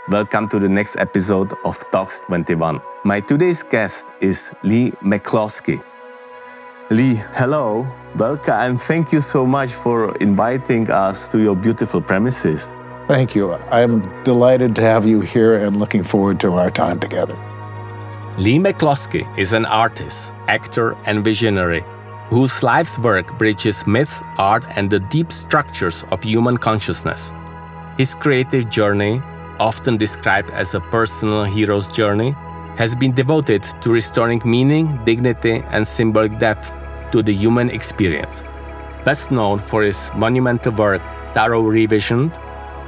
Welcome to the next episode of Talks 21. My today's guest is Leigh McCloskey. Leigh, hello, welcome, and thank you so much for inviting us to your beautiful premises. Thank you. I'm delighted to have you here and looking forward to our time together. Leigh McCloskey is an artist, actor, and visionary whose life's work bridges myth, art, and the deep structures of human consciousness. His creative journey, often described as a personal hero's journey, has been devoted to restoring meaning, dignity, and symbolic depth to the human experience. Best known for his monumental work, Tarot Revisioned,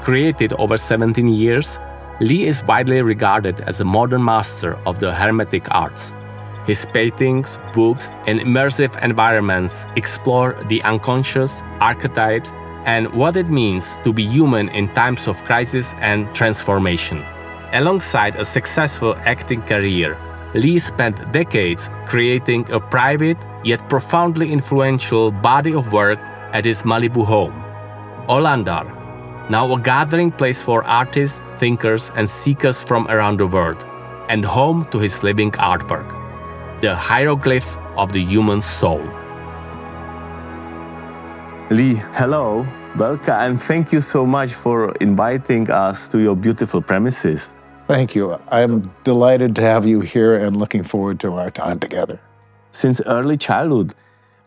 created over 17 years, Leigh is widely regarded as a modern master of the Hermetic arts. His paintings, books, and immersive environments explore the unconscious, archetypes, and what it means to be human in times of crisis and transformation. Alongside a successful acting career, Leigh spent decades creating a private yet profoundly influential body of work at his Malibu home, Olandar, now a gathering place for artists, thinkers, and seekers from around the world, and home to his living artwork, the Hieroglyph of the human soul. Leigh, hello, welcome, and thank you so much for inviting us to your beautiful premises. Thank you. I'm delighted to have you here and looking forward to our time together. Since early childhood,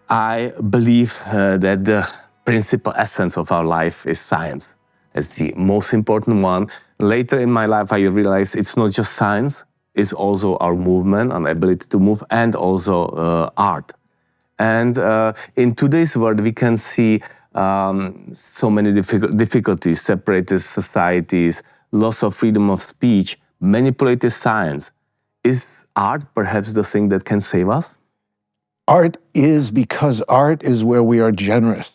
I believe that the principal essence of our life is science. It's the most important one. Later in my life, I realized it's not just science, it's also our movement, our ability to move, and also art. And in today's world, we can see so many difficulties, separated societies, loss of freedom of speech, manipulated science. Is art perhaps the thing that can save us? Art is because art is where we are generous.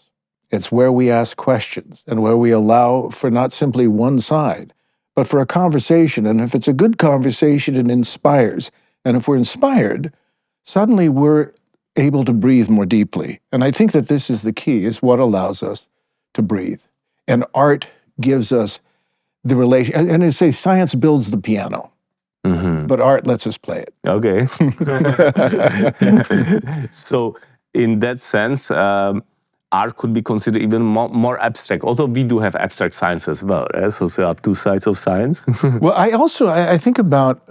It's where we ask questions and where we allow for not simply one side, but for a conversation. And if it's a good conversation, it inspires. And if we're inspired, suddenly we're able to breathe more deeply. And I think that this is the key, is what allows us to breathe. And art gives us the relation. And I say science builds the piano, but art lets us play it. Okay. So in that sense, art could be considered even more abstract. Although we do have abstract science as well, right? So there are two sides of science. Well, I think about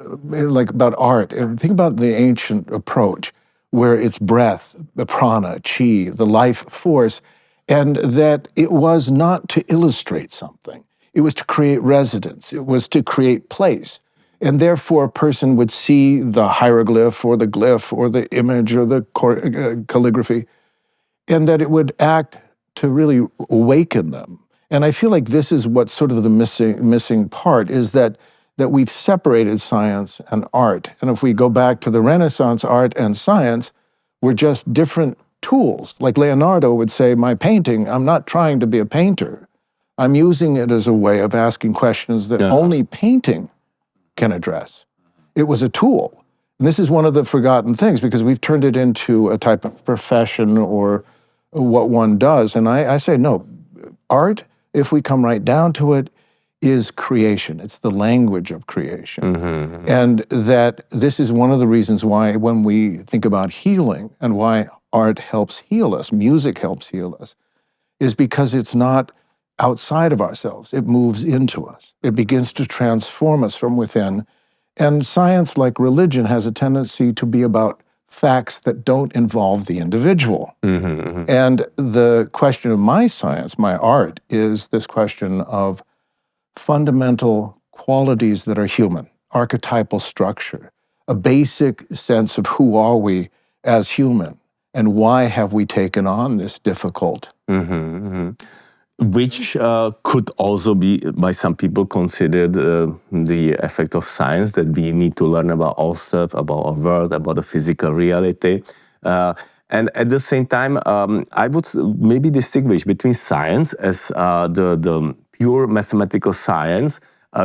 art, and think about the ancient approach, where it's breath, the prana, chi, the life force, and that it was not to illustrate something. It was to create residence. It was to create place. And therefore, a person would see the hieroglyph or the glyph or the image or the calligraphy, and that it would act to really awaken them. And I feel like this is what's sort of the missing part, is that we've separated science and art. And if we go back to the Renaissance, art and science were just different tools. Like Leonardo would say, my painting, I'm not trying to be a painter. I'm using it as a way of asking questions that only painting can address. It was a tool. And this is one of the forgotten things, because we've turned it into a type of profession or what one does. And I say, no, art, if we come right down to it, is creation. It's the language of creation. And that this is one of the reasons why when we think about healing and why art helps heal us, music helps heal us, is because it's not outside of ourselves. It moves into us. It begins to transform us from within. And science, like religion, has a tendency to be about facts that don't involve the individual. And the question of my science, my art, is this question of fundamental qualities that are human, archetypal structure, a basic sense of who are we as human, and why have we taken on this difficult. Which could also be, by some people, considered the effect of science, that we need to learn about ourselves, about our world, about the physical reality. And at the same time, I would maybe distinguish between science as the pure mathematical science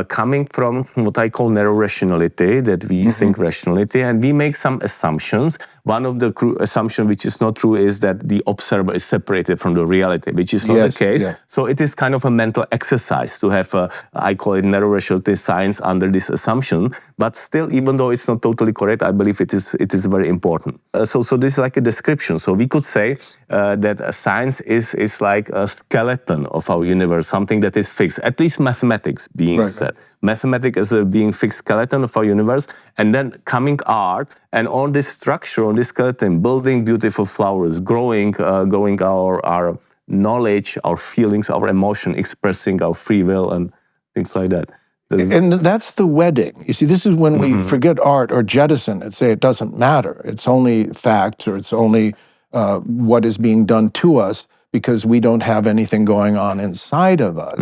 coming from what I call narrow rationality, that we think rationality, and we make some assumptions. One of the assumptions which is not true is that the observer is separated from the reality, which is not the case. Yeah. So it is kind of a mental exercise to have, I call it narrow rationality science under this assumption. But still, even though it's not totally correct, I believe it is very important. So this is like a description. So we could say that science is like a skeleton of our universe, something that is fixed, at least mathematics being said. Mathematics as a being fixed skeleton of our universe, and then coming art, and on this structure, on this skeleton, building beautiful flowers, growing our knowledge, our feelings, our emotion, expressing our free will and things like that. And that's the wedding. You see, this is when we forget art or jettison and say it doesn't matter. It's only facts, or it's only what is being done to us, because we don't have anything going on inside of us.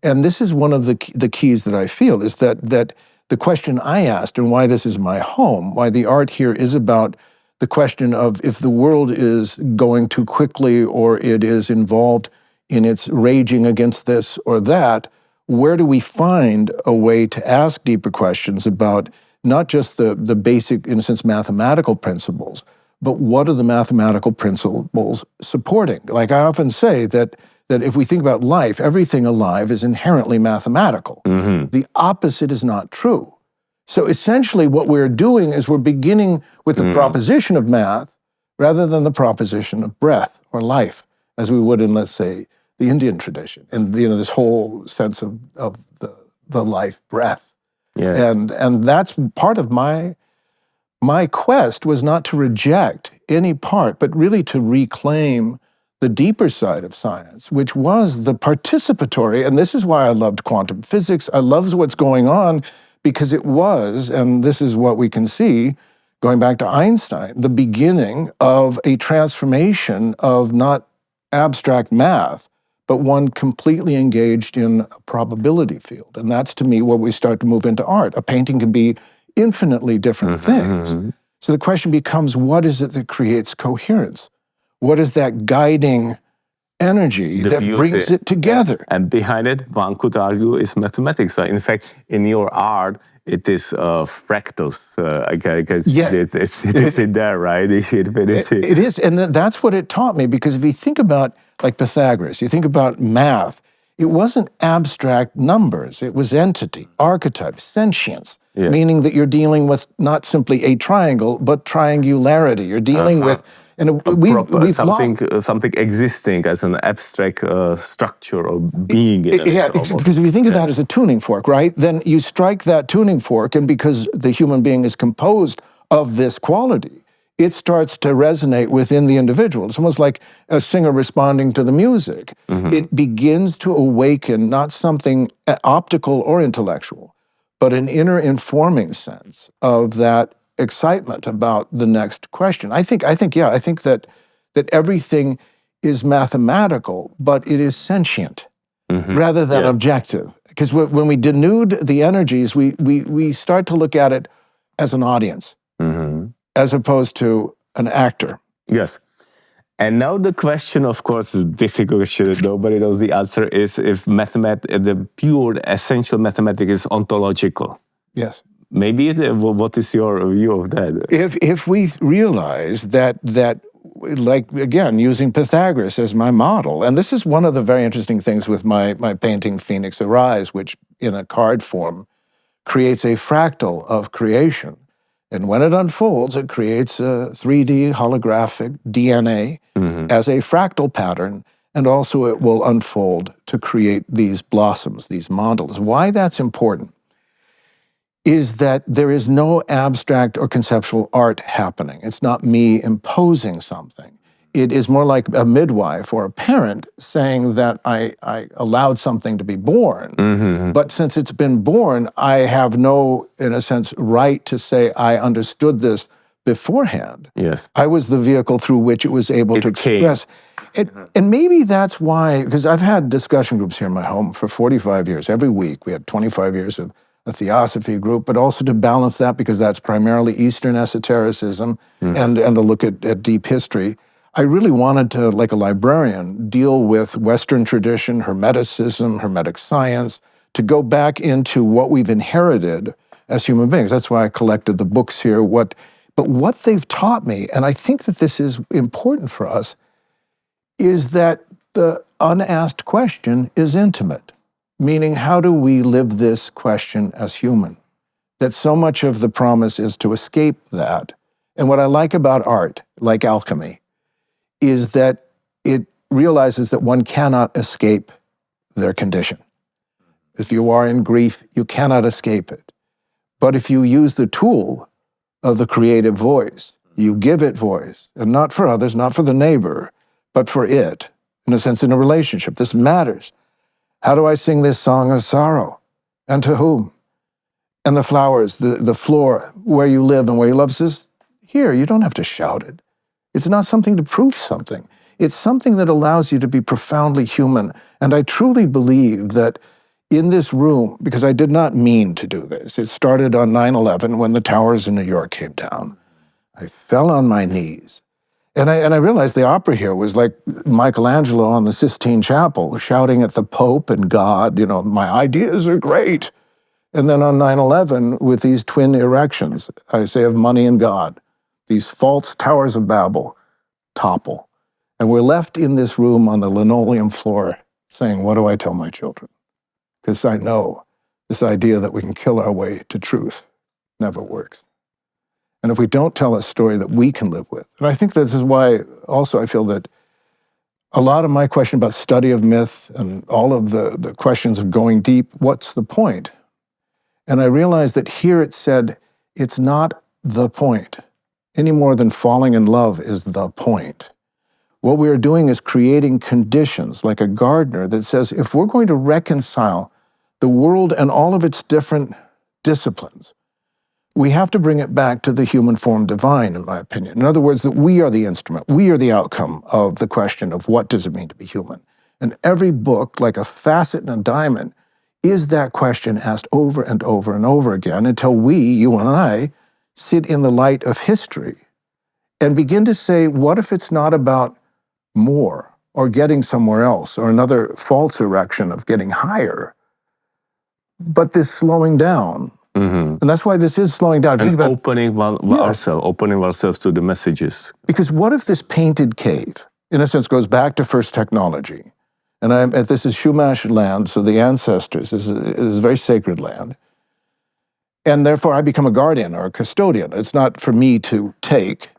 And this is one of the keys that I feel, is that the question I asked, and why this is my home, why the art here is about the question of if the world is going too quickly, or it is involved in its raging against this or that, where do we find a way to ask deeper questions about not just the basic, in a sense, mathematical principles, but what are the mathematical principles supporting? Like I often say that if we think about life, everything alive is inherently mathematical. The opposite is not true. So essentially what we're doing is we're beginning with the proposition of math rather than the proposition of breath or life, as we would in, let's say, the Indian tradition, and this whole sense of the life breath. Yeah. And that's part of my quest, was not to reject any part, but really to reclaim the deeper side of science, which was the participatory. And this is why I loved quantum physics. I loved what's going on, because it was, and this is what we can see, going back to Einstein, the beginning of a transformation of not abstract math, but one completely engaged in a probability field. And that's, to me, where we start to move into art. A painting can be infinitely different things. So the question becomes, what is it that creates coherence? What is that guiding energy that brings it together? And behind it, one could argue, is mathematics. In fact, in your art, it is fractals. I guess it is in there, right? It is, and that's what it taught me, because if you think about, like Pythagoras, you think about math, it wasn't abstract numbers. It was entity, archetypes, sentience, meaning that you're dealing with not simply a triangle, but triangularity. You're dealing with something existing as an abstract structure or being. Because if you think of that as a tuning fork, right? Then you strike that tuning fork, and because the human being is composed of this quality, it starts to resonate within the individual. It's almost like a singer responding to the music. It begins to awaken not something optical or intellectual, but an inner informing sense of that excitement about the next question. I think that everything is mathematical, but it is sentient rather than objective. Because when we denude the energies, we start to look at it as an audience, as opposed to an actor. Yes. And now the question, of course, is difficult question. Nobody knows the answer, is if the pure essential mathematics is ontological. Yes. Maybe, what is your view of that? If we realize that, like, again, using Pythagoras as my model, and this is one of the very interesting things with my painting Phoenix Arise, which in a card form creates a fractal of creation. And when it unfolds, it creates a 3D holographic DNA as a fractal pattern, and also it will unfold to create these blossoms, these mandals. Why that's important is that there is no abstract or conceptual art happening. It's not me imposing something. It is more like a midwife or a parent saying that I allowed something to be born, but since it's been born, I have no, in a sense, right to say I understood this beforehand. Yes. I was the vehicle through which it was able to express. And maybe that's why, because I've had discussion groups here in my home for 45 years. Every week, we had 25 years of a theosophy group, but also to balance that, because that's primarily Eastern esotericism and a look at deep history. I really wanted to, like a librarian, deal with Western tradition, Hermeticism, Hermetic science, to go back into what we've inherited as human beings. That's why I collected the books here. But what they've taught me, and I think that this is important for us, is that the unasked question is intimate. Meaning, how do we live this question as human? That so much of the promise is to escape that. And what I like about art, like alchemy, is that it realizes that one cannot escape their condition. If you are in grief, you cannot escape it. But if you use the tool of the creative voice, you give it voice, and not for others, not for the neighbor, but for it, in a sense, in a relationship. This matters. How do I sing this song of sorrow? And to whom? And the flowers, the floor, where you live and where you love says, here, you don't have to shout it. It's not something to prove something. It's something that allows you to be profoundly human. And I truly believe that in this room, because I did not mean to do this, it started on 9/11 when the towers in New York came down. I fell on my knees. And I realized the opera here was like Michelangelo on the Sistine Chapel, shouting at the Pope and God, my ideas are great. And then on 9/11, with these twin erections, I say of money and God, these false towers of Babel topple. And we're left in this room on the linoleum floor saying, what do I tell my children? Because I know this idea that we can kill our way to truth never works. And if we don't tell a story that we can live with, and I think this is why also I feel that a lot of my question about study of myth and all of the questions of going deep, what's the point? And I realized that here it said, it's not the point, any more than falling in love is the point. What we are doing is creating conditions, like a gardener that says, if we're going to reconcile the world and all of its different disciplines, we have to bring it back to the human form divine, in my opinion. In other words, that we are the instrument. We are the outcome of the question of what does it mean to be human. And every book, like a facet in a diamond, is that question asked over and over and over again until we, you and I, sit in the light of history and begin to say, what if it's not about more or getting somewhere else or another false erection of getting higher, but this slowing down. Mm-hmm. And that's why this is slowing down. And opening ourselves to the messages. Because what if this painted cave, in a sense, goes back to first technology? And this is Chumash land, so the ancestors, this is a very sacred land. And therefore, I become a guardian or a custodian. It's not for me to take,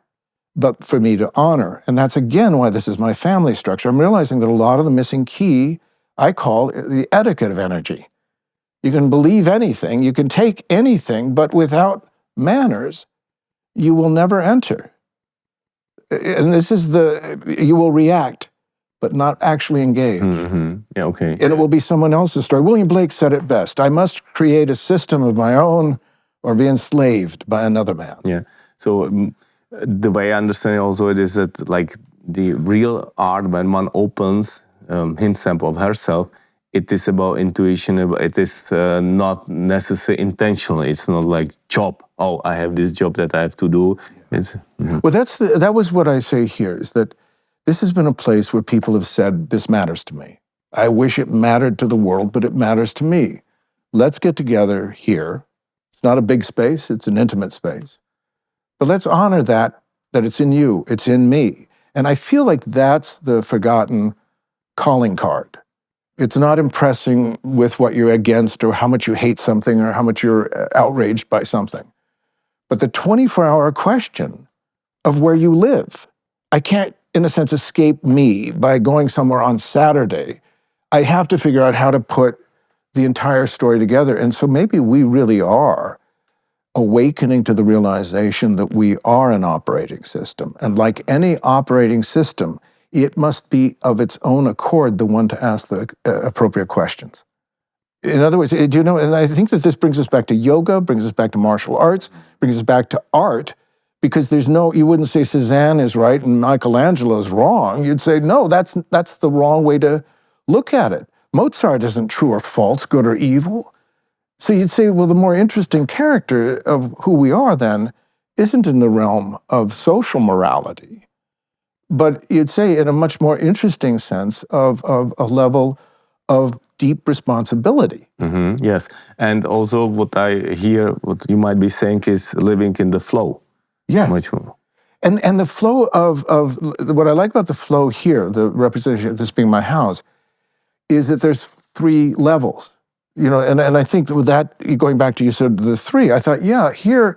but for me to honor. And that's, again, why this is my family structure. I'm realizing that a lot of the missing key, I call the etiquette of energy. You can believe anything, you can take anything, but without manners, you will never enter. And this is you will react, but not actually engage. Mm-hmm. Yeah, okay. And it will be someone else's story. William Blake said it best, I must create a system of my own or be enslaved by another man. Yeah, so the way I understand it also, it is that like the real art, when one opens himself or herself, it is about intuition. It is not necessarily intentional. It's not like job. Oh, I have this job that I have to do. Well, that was what I say here, is that this has been a place where people have said, this matters to me. I wish it mattered to the world, but it matters to me. Let's get together here. It's not a big space. It's an intimate space. But let's honor that it's in you. It's in me. And I feel like that's the forgotten calling card. It's not impressing with what you're against or how much you hate something or how much you're outraged by something. But the 24-hour question of where you live. I can't, in a sense, escape me by going somewhere on Saturday. I have to figure out how to put the entire story together. And so maybe we really are awakening to the realization that we are an operating system. And like any operating system, it must be of its own accord the one to ask the appropriate questions. In other words, and I think that this brings us back to yoga, brings us back to martial arts, brings us back to art, because you wouldn't say Cézanne is right and Michelangelo is wrong. You'd say, no, that's the wrong way to look at it. Mozart isn't true or false, good or evil. So you'd say, well, the more interesting character of who we are then isn't in the realm of social morality, but you'd say in a much more interesting sense of a level of deep responsibility. Yes, and also what I hear, what you might be saying is living in the flow. Yes. Much more. And the flow of what I like about the flow here, the representation of this being my house, is that there's 3 levels. You know, and I think with that, going back to you said the 3, I thought, yeah, here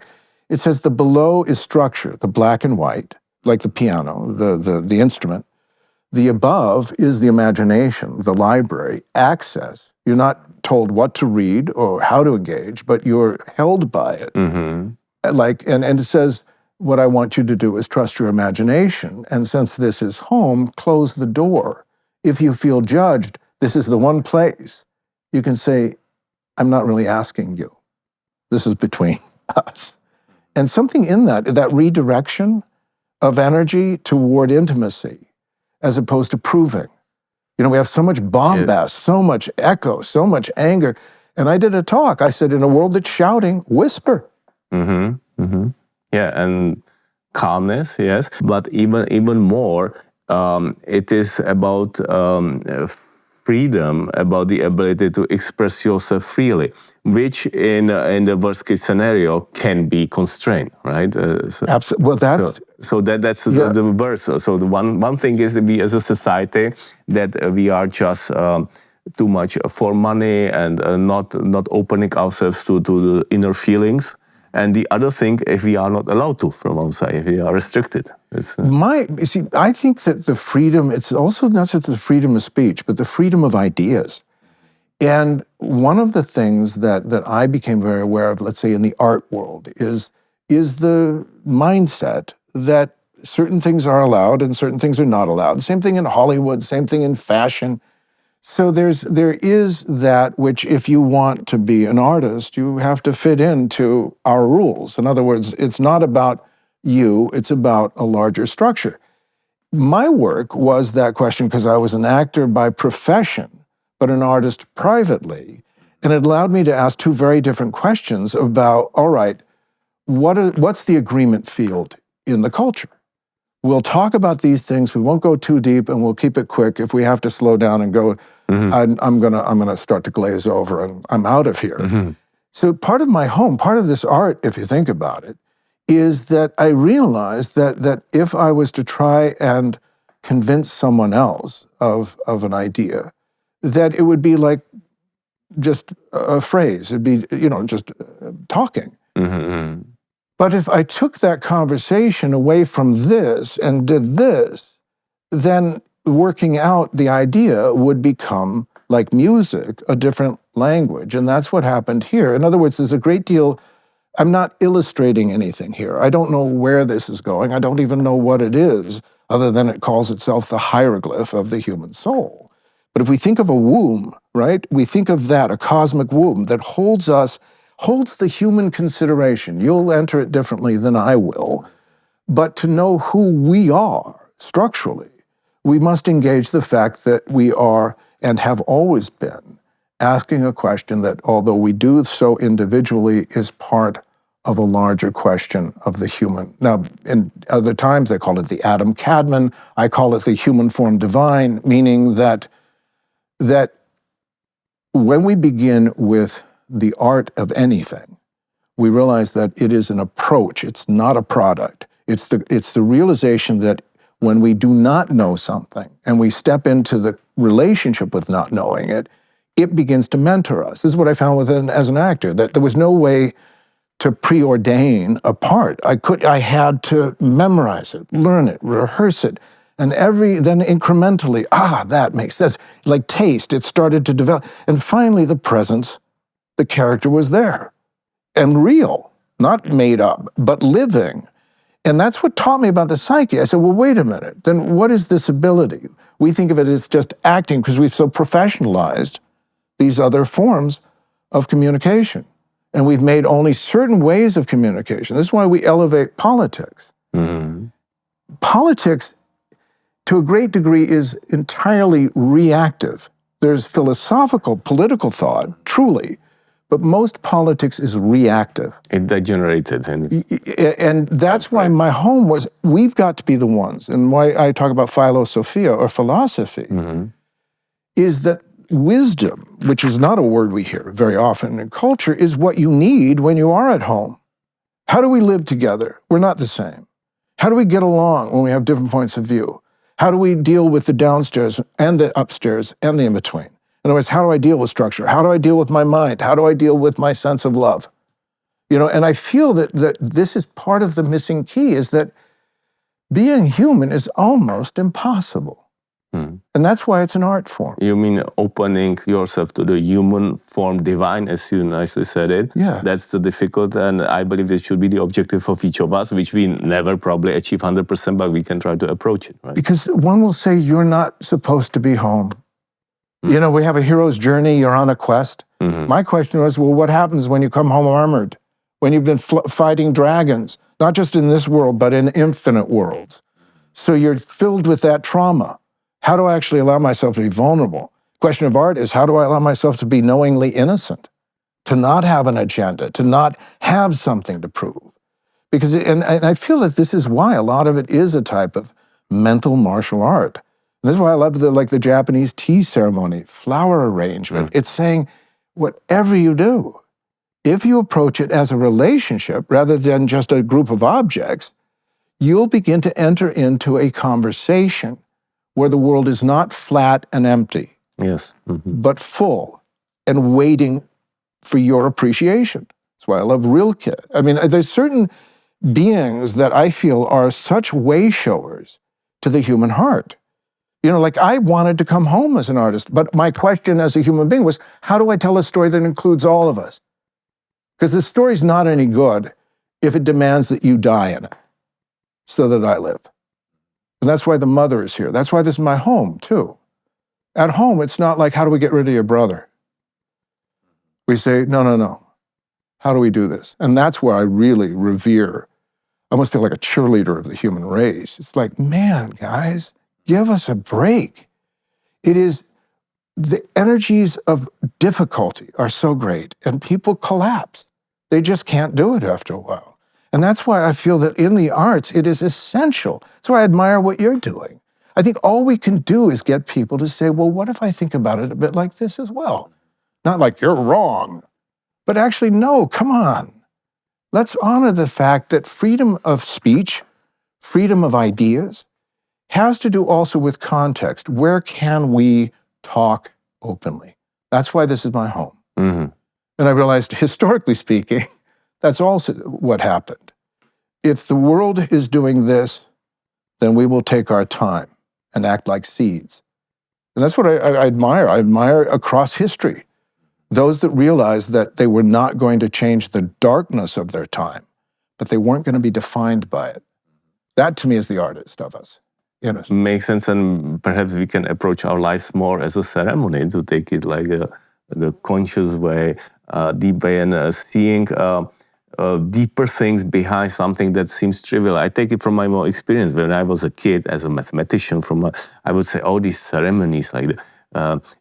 it says the below is structure, the black and white, like the piano, the instrument. The above is the imagination, the library, access. You're not told what to read or how to engage, but you're held by it. Like, and it says, what I want you to do is trust your imagination. And since this is home, close the door. If you feel judged, this is the one place you can say, I'm not really asking you. This is between us. And something in that redirection of energy toward intimacy, as opposed to proving. You know, we have so much bombast, so much echo, so much anger. And I did a talk. I said, in a world that's shouting, whisper. Yeah, and calmness, yes. But even more, it is about freedom, about the ability to express yourself freely, which in the worst case scenario can be constrained, right? Absolutely. Well, that's that's the verse. So the one thing is we as a society that we are just too much for money and not opening ourselves to the inner feelings. And the other thing, if we are not allowed to from outside, if we are restricted. You see, I think that the freedom, it's also not just the freedom of speech, but the freedom of ideas. And one of the things that I became very aware of, let's say in the art world, is the mindset that certain things are allowed and certain things are not allowed. Same thing in Hollywood, same thing in fashion. So there is that which, if you want to be an artist, you have to fit into our rules. In other words, it's not about you, it's about a larger structure. My work was that question because I was an actor by profession, but an artist privately. And it allowed me to ask 2 very different questions about, all right, what's the agreement field in the culture? We'll talk about these things. We won't go too deep, and we'll keep it quick. If we have to slow down and go, I'm gonna start to glaze over, and I'm out of here. So part of my home, part of this art, if you think about it, is that I realized that if I was to try and convince someone else of an idea, that it would be like just a phrase. It'd be just talking. But if I took that conversation away from this and did this, then working out the idea would become, like music, a different language. And that's what happened here. In other words, there's a great deal, I'm not illustrating anything here. I don't know where this is going. I don't even know what it is, other than it calls itself the hieroglyph of the human soul. But if we think of a womb, right? We think of that, a cosmic womb that holds the human consideration. You'll enter it differently than I will. But to know who we are structurally, we must engage the fact that we are and have always been asking a question that, although we do so individually, is part of a larger question of the human. Now, in other times, they call it the Adam Kadmon. I call it the human form divine, meaning that when we begin with the art of anything, we realize that it is an approach. It's not a product. It's the realization that when we do not know something and we step into the relationship with not knowing it, it begins to mentor us. This is what I found as an actor, that there was no way to preordain a part. I had to memorize it, learn it, rehearse it, and then incrementally, that makes sense. Like taste, it started to develop. And finally, the character was there and real, not made up, but living. And that's what taught me about the psyche. I said, well, wait a minute, then what is this ability? We think of it as just acting because we've so professionalized these other forms of communication. And we've made only certain ways of communication. This is why we elevate politics. Politics, to a great degree, is entirely reactive. There's philosophical, political thought, truly, but most politics is reactive. It degenerated. And that's why my home was, we've got to be the ones, and why I talk about philosophia or philosophy, is that wisdom, which is not a word we hear very often in culture, is what you need when you are at home. How do we live together? We're not the same. How do we get along when we have different points of view? How do we deal with the downstairs and the upstairs and the in-between? In other words, how do I deal with structure? How do I deal with my mind? How do I deal with my sense of love? And I feel that this is part of the missing key, is that being human is almost impossible. And that's why it's an art form. You mean opening yourself to the human form divine, as you nicely said it? Yeah. That's the difficult, and I believe it should be the objective of each of us, which we never probably achieve 100%, but we can try to approach it, right? Because one will say, you're not supposed to be home. We have a hero's journey, you're on a quest. My question was, well, what happens when you come home armored? When you've been fighting dragons, not just in this world, but in infinite worlds. So you're filled with that trauma. How do I actually allow myself to be vulnerable? Question of art is, how do I allow myself to be knowingly innocent? To not have an agenda, to not have something to prove. Because, and I feel that this is why a lot of it is a type of mental martial art. And this is why I love the Japanese tea ceremony, flower arrangement. It's saying, whatever you do, if you approach it as a relationship rather than just a group of objects, you'll begin to enter into a conversation where the world is not flat and empty, yes, but full and waiting for your appreciation. That's why I love Rilke. I mean, there's certain beings that I feel are such way showers to the human heart. Like I wanted to come home as an artist, but my question as a human being was, how do I tell a story that includes all of us? Because the story's not any good if it demands that you die in it so that I live. And that's why the mother is here. That's why this is my home, too. At home, it's not like, how do we get rid of your brother? We say, no. How do we do this? And that's where I really revere. I almost feel like a cheerleader of the human race. It's like, man, guys, give us a break. It is, the energies of difficulty are so great, and people collapse. They just can't do it after a while. And that's why I feel that in the arts, it is essential. That's why I admire what you're doing. I think all we can do is get people to say, well, what if I think about it a bit like this as well? Not like you're wrong, but actually, no, come on. Let's honor the fact that freedom of speech, freedom of ideas, has to do also with context. Where can we talk openly? That's why this is my home. And I realized, historically speaking, that's also what happened. If the world is doing this, then we will take our time and act like seeds. And that's what I admire. I admire across history those that realized that they were not going to change the darkness of their time, but they weren't going to be defined by it. That, to me, is the artist of us. Makes sense, and perhaps we can approach our lives more as a ceremony, to take it like the conscious way, deep way, and seeing deeper things behind something that seems trivial. I take it from my own experience. When I was a kid, as a mathematician, I would say, all these ceremonies,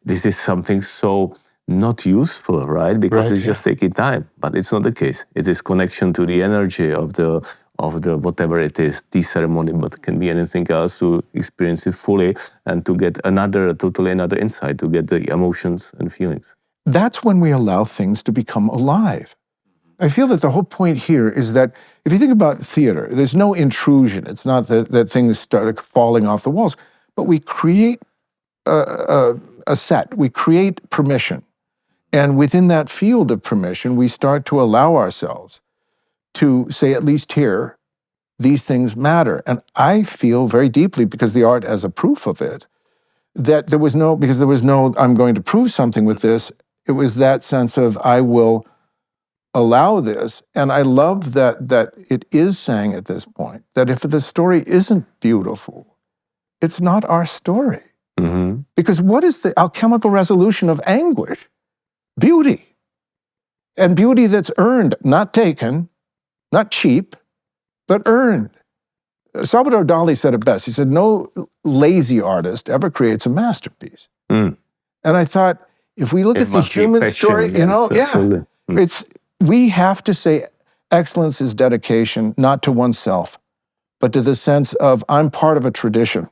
this is something so not useful, right? Because it's just taking time. But it's not the case. It is connection to the energy of the whatever it is, tea ceremony, but it can be anything else, to experience it fully and to get totally another insight, to get the emotions and feelings. That's when we allow things to become alive. I feel that the whole point here is that if you think about theater, there's no intrusion. It's not that things start falling off the walls, but we create a set, we create permission. And within that field of permission, we start to allow ourselves to say, at least here, these things matter. And I feel very deeply, because the art as a proof of it, that there was no, I'm going to prove something with this. It was that sense of, I will allow this. And I love that it is saying at this point that if the story isn't beautiful, it's not our story. Because what is the alchemical resolution of anguish? Beauty. And beauty that's earned, not taken, not cheap, but earned. Salvador Dali said it best. He said, no lazy artist ever creates a masterpiece. And I thought, if we look at the human story, we have to say excellence is dedication, not to oneself, but to the sense of, I'm part of a tradition.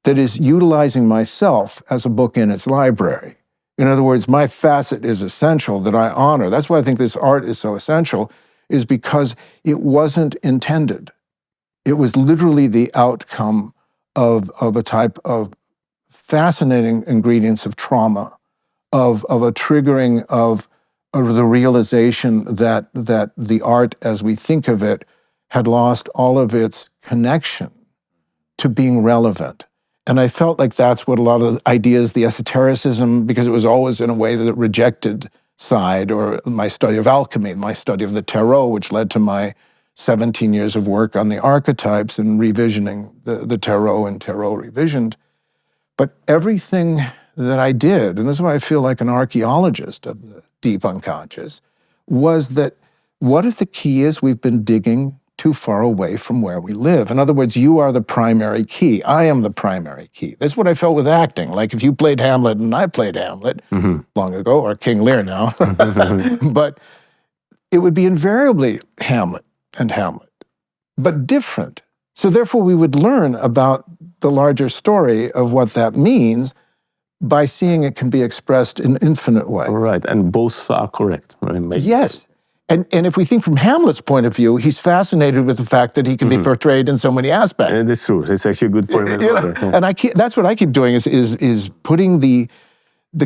that is utilizing myself as a book in its library. In other words, my facet is essential that I honor. That's why I think this art is so essential, is because it wasn't intended. It was literally the outcome of a type of fascinating ingredients of trauma, of a triggering of the realization that the art as we think of it had lost all of its connection to being relevant. And I felt like that's what a lot of the ideas, the esotericism, because it was always in a way that it rejected side, or my study of alchemy, my study of the tarot, which led to my 17 years of work on the archetypes and revisioning the tarot and tarot revisioned. But everything that I did, and this is why I feel like an archaeologist of the deep unconscious, was that what if the key is we've been digging too far away from where we live? In other words, you are the primary key. I am the primary key. That's what I felt with acting. Like if you played Hamlet and I played Hamlet long ago, or King Lear now, but it would be invariably Hamlet and Hamlet, but different. So therefore we would learn about the larger story of what that means by seeing it can be expressed in infinite ways. Right, and both are correct. Right? Yes. And if we think from Hamlet's point of view, he's fascinated with the fact that he can be portrayed in so many aspects. And it's true. It's actually good for him as well. And that's what I keep doing is putting the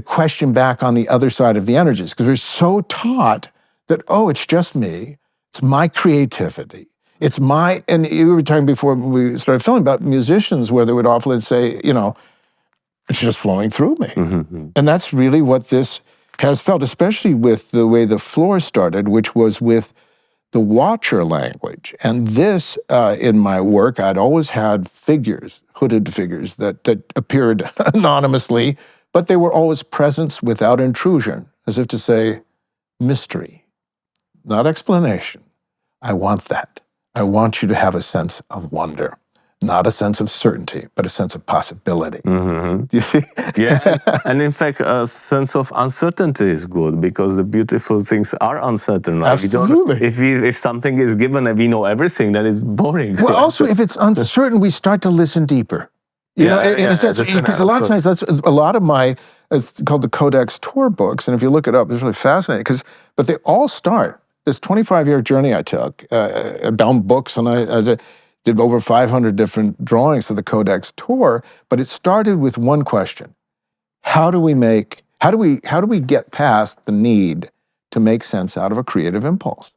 question back on the other side of the energies, because we're so taught that, oh, it's just me. It's my creativity. It's my, and you were talking before we started filming about musicians where they would often say, it's just flowing through me. And that's really what this has felt, especially with the way the floor started, which was with the watcher language. And this, in my work, I'd always had figures, hooded figures that appeared anonymously, but they were always presence without intrusion, as if to say, mystery, not explanation. I want that. I want you to have a sense of wonder. Not a sense of certainty, but a sense of possibility. Do you see? Yeah, and in fact, a sense of uncertainty is good, because the beautiful things are uncertain. Right? Absolutely. If something is given and we know everything, then it's boring. Well, also, if it's uncertain, we start to listen deeper. In a sense, because a lot of times that's a lot of my, it's called the Codex Tour books, and if you look it up, it's really fascinating, but they all start, this 25-year journey I took, I bound books, and I did over 500 different drawings for the Codex Tour, but it started with one question. How do we get past the need to make sense out of a creative impulse?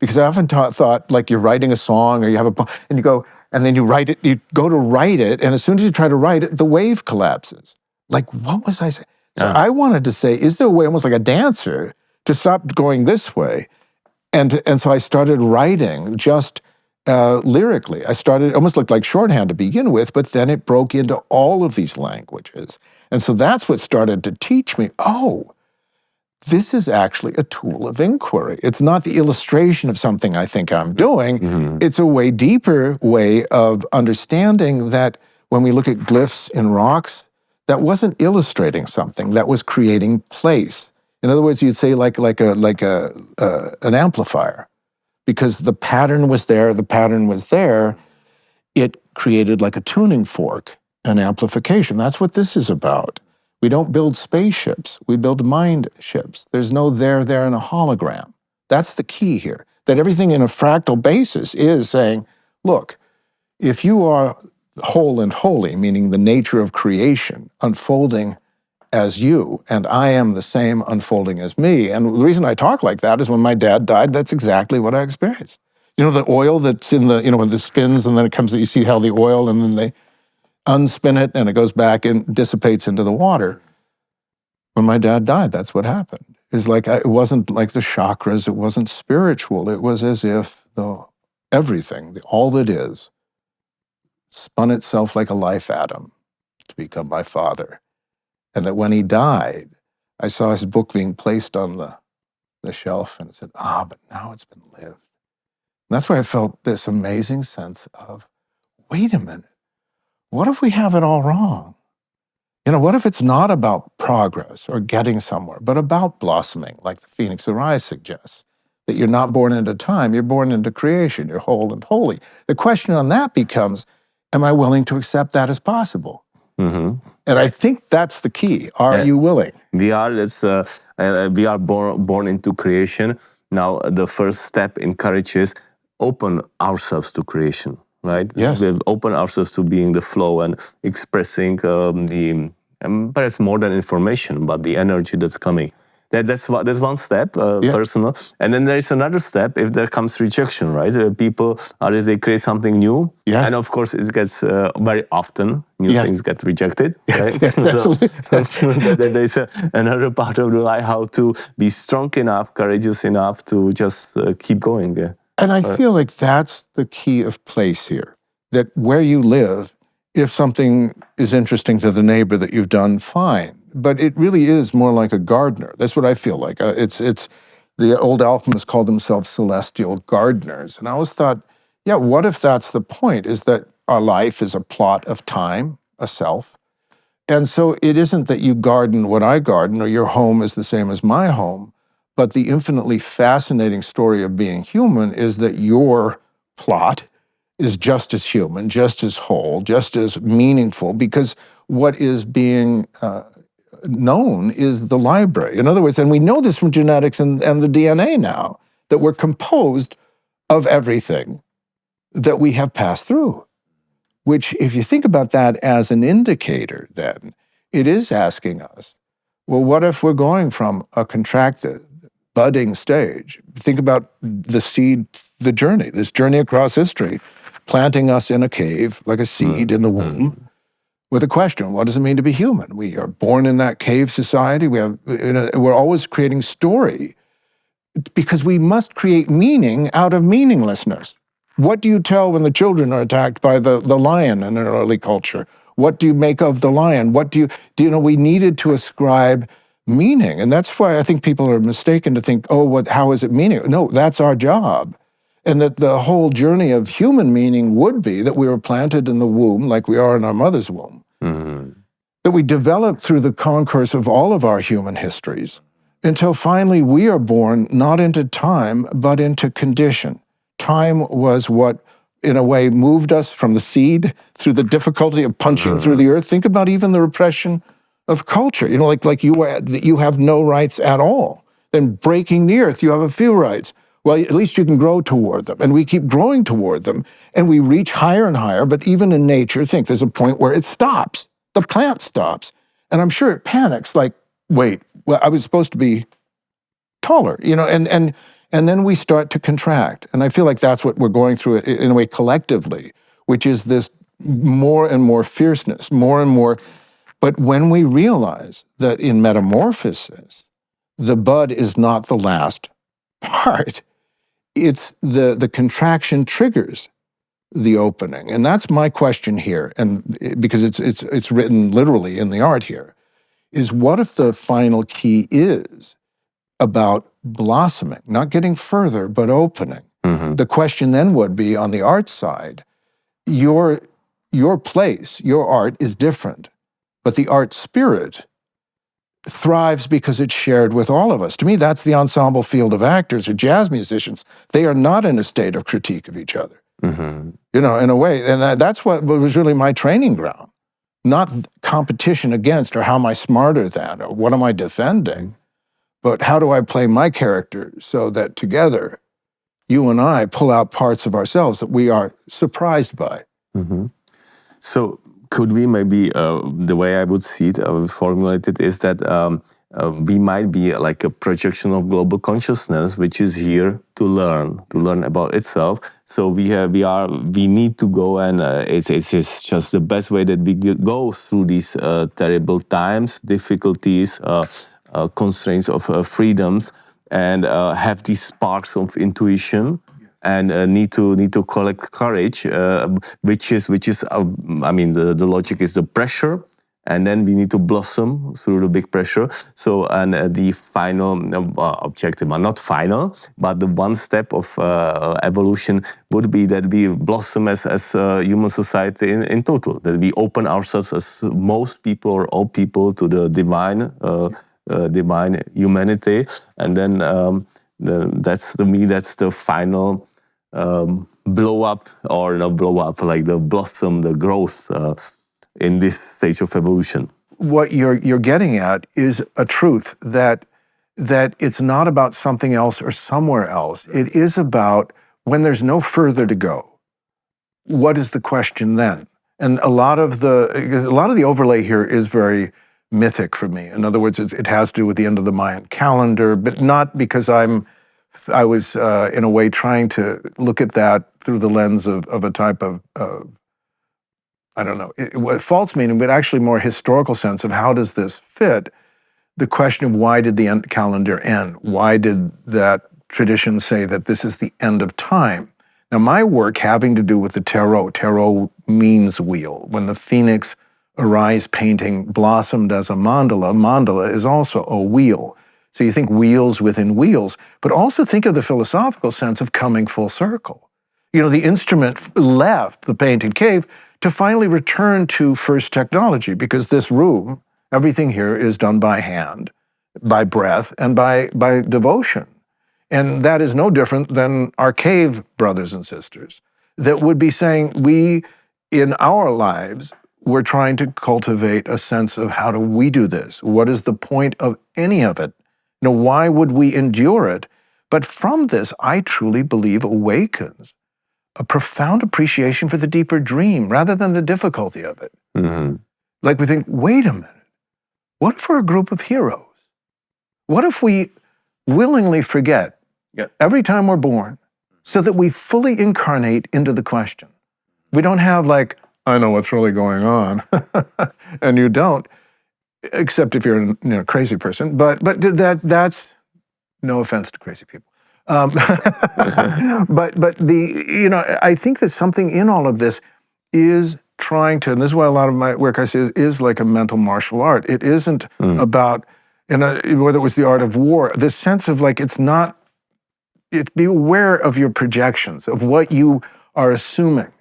Because I often thought like you're writing a song, or you have and you go, and then you write it, you go to write it, and as soon as you try to write it, the wave collapses. Like, what was I saying? So I wanted to say, is there a way, almost like a dancer, to stop going this way? And so I started writing just lyrically. I started, it almost looked like shorthand to begin with, but then it broke into all of these languages. And so that's what started to teach me, oh, this is actually a tool of inquiry. It's not the illustration of something I think I'm doing. It's a way deeper way of understanding that when we look at glyphs in rocks, that wasn't illustrating something, that was creating place. In other words, you'd say like an amplifier. Because the pattern was there, it created like a tuning fork, an amplification. That's what this is about. We don't build spaceships, we build mind ships. There's no there in a hologram. That's the key here, that everything in a fractal basis is saying, look, if you are whole and holy, meaning the nature of creation, unfolding as you, and I am the same unfolding as me. And the reason I talk like that is when my dad died, that's exactly what I experienced. You know, the oil that's in the, when this spins and then it comes, you see how the oil, and then they unspin it and it goes back and dissipates into the water. When my dad died, that's what happened. It's like, it wasn't like the chakras, it wasn't spiritual. It was as if everything, all that is, spun itself like a life atom to become my father. And that when he died, I saw his book being placed on the shelf, and it said, but now it's been lived. And that's where I felt this amazing sense of, wait a minute, what if we have it all wrong? What if it's not about progress or getting somewhere, but about blossoming, like the Phoenix Arise suggests, that you're not born into time, you're born into creation, you're whole and holy. The question on that becomes, am I willing to accept that as possible? And I think that's the key. Are you willing? We are born into creation. Now, the first step in courage is open ourselves to creation, right? Yes. We open ourselves to being the flow and expressing the perhaps more than information, but the energy that's coming. That's one step, personal. And then there is another step if there comes rejection, right? People, they create something new. Yeah. And of course, it gets very often, new things get rejected. Right? Absolutely. There is another part of the life, how to be strong enough, courageous enough to just keep going. And I feel like that's the key of place here, that where you live, if something is interesting to the neighbor that you've done, fine. But it really is more like a gardener. That's what I feel like. It's the old alchemists called themselves celestial gardeners. And I always thought, yeah, what if that's the point, is that our life is a plot of time, a self. And so it isn't that you garden what I garden or your home is the same as my home, but the infinitely fascinating story of being human is that your plot is just as human, just as whole, just as meaningful, because what is being known is the library. In other words, and we know this from genetics and the DNA now, that we're composed of everything that we have passed through, which if you think about that as an indicator, then it is asking us, well, what if we're going from a contracted, budding stage? Think about the seed, the journey, this journey across history, planting us in a cave like a seed in the womb, with a question: what does it mean to be human? We are born in that cave society. We're always creating story because we must create meaning out of meaninglessness. What do you tell when the children are attacked by the lion in an early culture? What do you make of the lion? What do you know? We needed to ascribe meaning, and that's why I think people are mistaken to think, oh, how is it meaning? No, that's our job. And that the whole journey of human meaning would be that we were planted in the womb like we are in our mother's womb. That we develop through the concourse of all of our human histories until finally we are born not into time, but into condition. Time was what, in a way, moved us from the seed through the difficulty of punching through the earth. Think about even the repression of culture. You know, like you have no rights at all. Then breaking the earth, you have a few rights. Well, at least you can grow toward them. And we keep growing toward them. And we reach higher and higher. But even in nature, think there's a point where it stops. The plant stops. And I'm sure it panics, like, wait, well, I was supposed to be taller, you know, and then we start to contract. And I feel like that's what we're going through in a way collectively, which is this more and more fierceness, more and more. But when we realize that in metamorphosis, the bud is not the last part, it's the contraction triggers the opening. And that's my question here, and because it's written literally in the art here, is what if the final key is about blossoming, not getting further, but opening? The question then would be, on the art side, your place, your art is different, but the art spirit thrives because it's shared with all of us. To me, that's the ensemble field of actors or jazz musicians. They are not in a state of critique of each other, you know, in a way. And that's what was really my training ground. Not competition against, or how am I smarter than, or what am I defending, but how do I play my character so that together, you and I pull out parts of ourselves that we are surprised by. So could we maybe, the way I would see it, formulate it, is that we might be like a projection of global consciousness, which is here to learn about itself. So we need to go, and it's just the best way that we go through these terrible times, difficulties, constraints of freedoms, and have these sparks of intuition. And need to collect courage, which is I mean, the logic is the pressure, and then we need to blossom through the big pressure. So, and the final objective, not final, but the one step of evolution would be that we blossom as a human society in total. That we open ourselves as most people or all people to the divine humanity, and then that's the final blow up, or not blow up, like the blossom, the growth in this stage of evolution. What you're getting at is a truth that it's not about something else or somewhere else. It is about when there's no further to go. What is the question then? And a lot of the overlay here is very mythic for me. In other words, it has to do with the end of the Mayan calendar, but not because I was in a way trying to look at that through the lens of a type of I don't know, false meaning, but actually more historical sense of how does this fit the question of why did the calendar end? Why did that tradition say that this is the end of time? Now, my work having to do with the tarot means wheel. When the phoenix arise painting blossomed as a mandala is also a wheel. So you think wheels within wheels, but also think of the philosophical sense of coming full circle. You know, the instrument left the painted cave to finally return to first technology, because this room, everything here is done by hand, by breath, and by devotion. And that is no different than our cave brothers and sisters that would be saying, we, in our lives, we're trying to cultivate a sense of how do we do this? What is the point of any of it? You know, why would we endure it? But from this, I truly believe awakens a profound appreciation for the deeper dream rather than the difficulty of it. Mm-hmm. Like we think, wait a minute, what if we're a group of heroes? What if we willingly forget every time we're born so that we fully incarnate into the question? We don't have like, I know what's really going on, and you don't, except if you're a crazy person. But that's no offense to crazy people. But I think that something in all of this is trying to, and this is why a lot of my work I say is like a mental martial art. It isn't about, whether it was the art of war, this sense of like, be aware of your projections, of what you are assuming,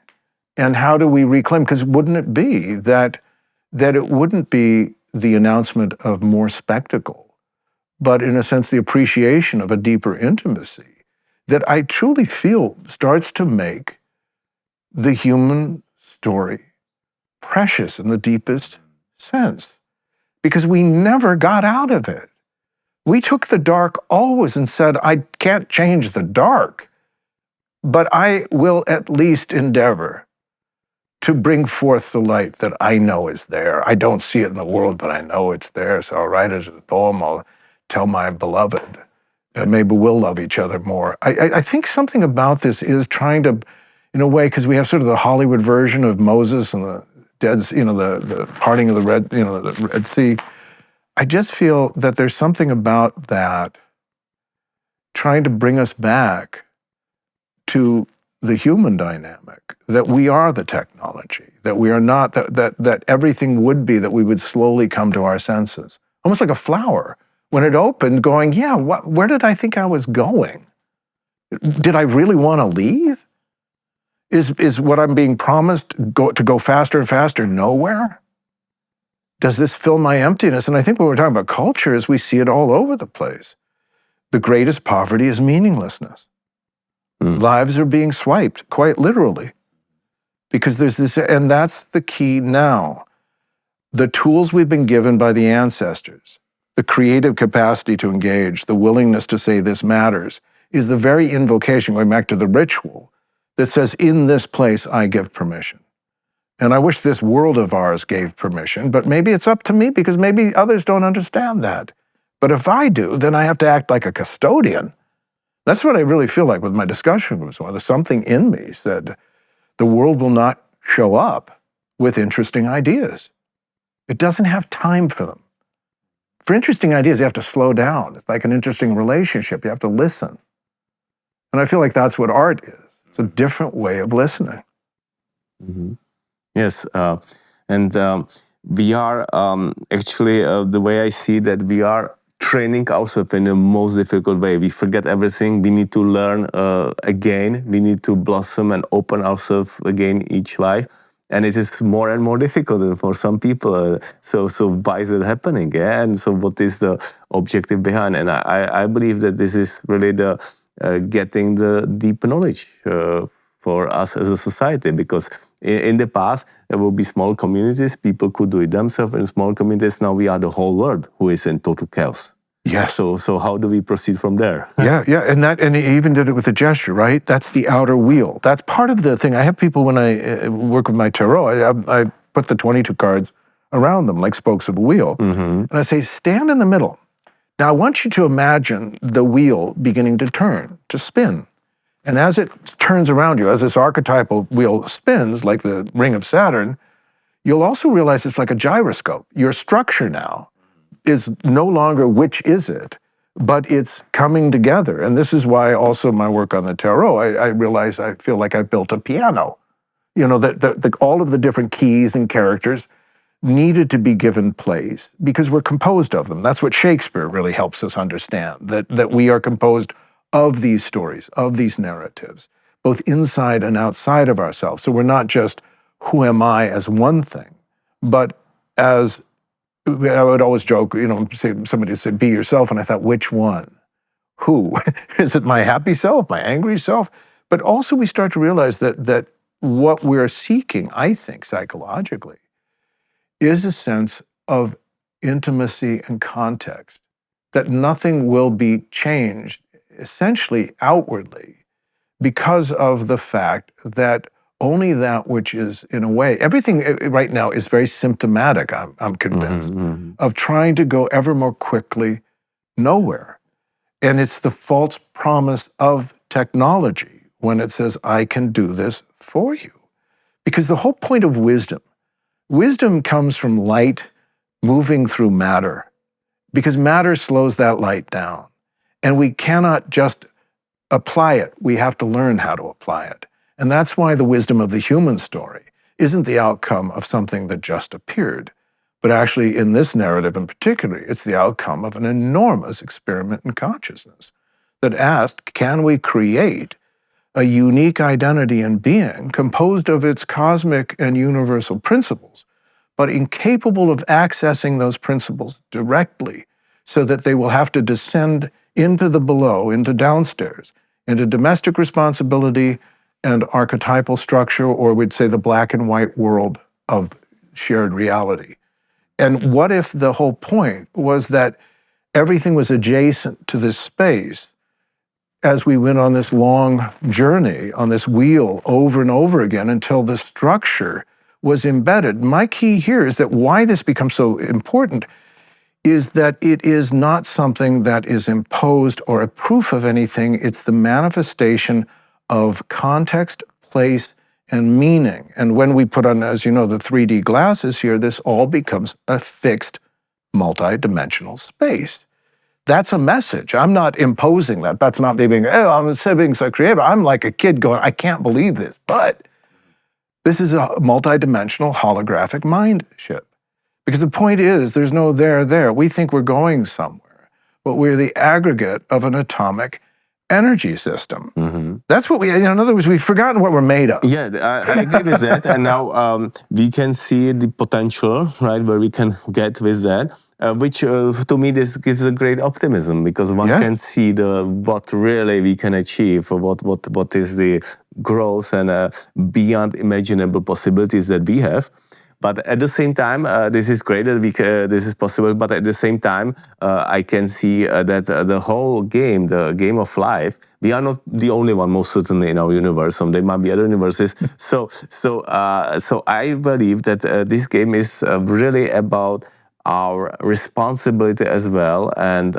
and how do we reclaim, because wouldn't it be that it wouldn't be the announcement of more spectacle, but in a sense, the appreciation of a deeper intimacy that I truly feel starts to make the human story precious in the deepest sense, because we never got out of it. We took the dark always and said, I can't change the dark, but I will at least endeavor to bring forth the light that I know is there. I don't see it in the world, but I know it's there. So I'll write it as a poem. I'll tell my beloved, and maybe we'll love each other more. I think something about this is trying to, in a way, because we have sort of the Hollywood version of Moses and the Dead, the parting of the Red Sea. I just feel that there's something about that trying to bring us back to the human dynamic, that we are the technology, that we are not, that everything would be that we would slowly come to our senses. Almost like a flower. When it opened, going, yeah, where did I think I was going? Did I really want to leave? Is what I'm being promised to go faster and faster nowhere? Does this fill my emptiness? And I think when we're talking about culture is we see it all over the place. The greatest poverty is meaninglessness. Lives are being swiped, quite literally, because there's this, and that's the key now. The tools we've been given by the ancestors, the creative capacity to engage, the willingness to say this matters, is the very invocation, going back to the ritual, that says, in this place I give permission. And I wish this world of ours gave permission, but maybe it's up to me because maybe others don't understand that. But if I do, then I have to act like a custodian. That's what I really feel like with my discussion with someone. There's something in me said, the world will not show up with interesting ideas. It doesn't have time for them. For interesting ideas, you have to slow down. It's like an interesting relationship. You have to listen. And I feel like that's what art is. It's a different way of listening. Mm-hmm. Yes. We are actually, the way I see that, we are training ourselves in the most difficult way. We forget everything. We need to learn again. We need to blossom and open ourselves again each life. And it is more and more difficult for some people. So why is it happening? Yeah? And so what is the objective behind? And I believe that this is really the getting the deep knowledge for us as a society, because in the past there will be small communities, people could do it themselves in small communities. Now we are the whole world who is in total chaos. Yeah. So how do we proceed from there? Yeah, and he even did it with a gesture, right? That's the outer wheel. That's part of the thing. I have people, when I work with my tarot, I put the 22 cards around them like spokes of a wheel. And I say, stand in the middle. Now I want you to imagine the wheel beginning to turn, to spin. And as it turns around you, as this archetypal wheel spins, like the ring of Saturn, you'll also realize it's like a gyroscope. Your structure now is no longer which is it, but it's coming together. And this is why also my work on the tarot, I realize I feel like I built a piano. You know, that all of the different keys and characters needed to be given place because we're composed of them. That's what Shakespeare really helps us understand, that we are composed of these stories, of these narratives, both inside and outside of ourselves. So we're not just who am I as one thing, but as I would always joke, you know, say, somebody said, be yourself. And I thought, which one? Who? Is it my happy self, my angry self? But also we start to realize that what we're seeking, I think, psychologically, is a sense of intimacy and context, that nothing will be changed essentially outwardly because of the fact that only that which is, in a way, everything right now is very symptomatic, I'm convinced, of trying to go ever more quickly nowhere. And it's the false promise of technology when it says, I can do this for you. Because the whole point of wisdom comes from light moving through matter, because matter slows that light down. And we cannot just apply it, we have to learn how to apply it. And that's why the wisdom of the human story isn't the outcome of something that just appeared, but actually in this narrative in particular, it's the outcome of an enormous experiment in consciousness that asked, can we create a unique identity and being composed of its cosmic and universal principles, but incapable of accessing those principles directly so that they will have to descend into the below, into downstairs, into domestic responsibility and archetypal structure, or we'd say the black and white world of shared reality. And what if the whole point was that everything was adjacent to this space as we went on this long journey, on this wheel over and over again until the structure was embedded? My key here is that why this becomes so important is that it is not something that is imposed or a proof of anything. It's the manifestation of context, place, and meaning. And when we put on, as you know, the 3D glasses here, this all becomes a fixed, multi-dimensional space. That's a message. I'm not imposing that. That's not me being, oh, I'm being so creative. I'm like a kid going, I can't believe this. But this is a multi-dimensional holographic mind ship. Because the point is, there's no there. We think we're going somewhere, but we're the aggregate of an atomic energy system. That's what in other words, we've forgotten what we're made of. Yeah, I agree with that. And now we can see the potential, right, where we can get with that, which to me, this gives a great optimism, because one can see what really we can achieve, what is the growth and beyond imaginable possibilities that we have. But at the same time, this is great that this is possible. But at the same time, I can see that the whole game, the game of life, we are not the only one, most certainly, in our universe. There might be other universes. So I believe that this game is really about our responsibility as well, and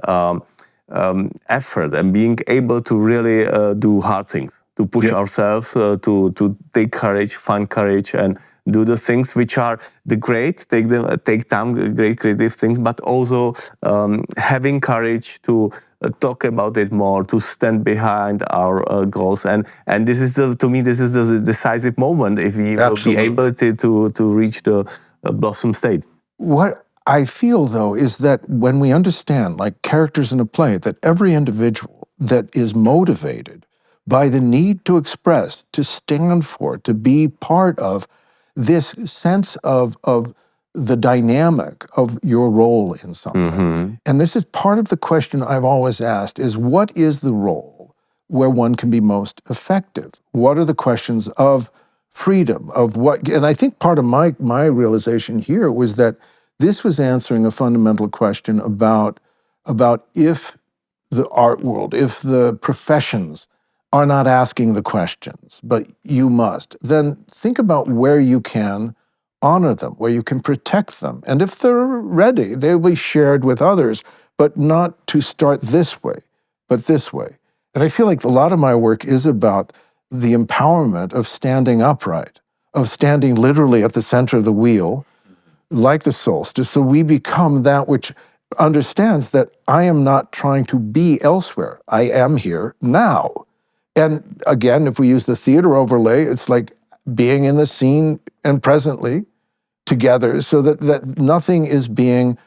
effort, and being able to really do hard things, to push ourselves, to take courage, find courage, and do the things which are the great, take time, great creative things, but also having courage to talk about it more, to stand behind our goals. And this is, to me, this is the decisive moment if we will be able to reach the blossom state. What I feel, though, is that when we understand, like characters in a play, that every individual that is motivated by the need to express, to stand for, to be part of this sense of the dynamic of your role in something. And this is part of the question I've always asked is, what is the role where one can be most effective? What are the questions of freedom, of what? And I think part of my realization here was that this was answering a fundamental question about if the art world, if the professions are not asking the questions, but you must, then think about where you can honor them, where you can protect them. And if they're ready, they'll be shared with others, but not to start this way, but this way. And I feel like a lot of my work is about the empowerment of standing upright, of standing literally at the center of the wheel, like the solstice, so we become that which understands that I am not trying to be elsewhere. I am here now. And again, if we use the theater overlay, it's like being in the scene and presently together, so that nothing is being,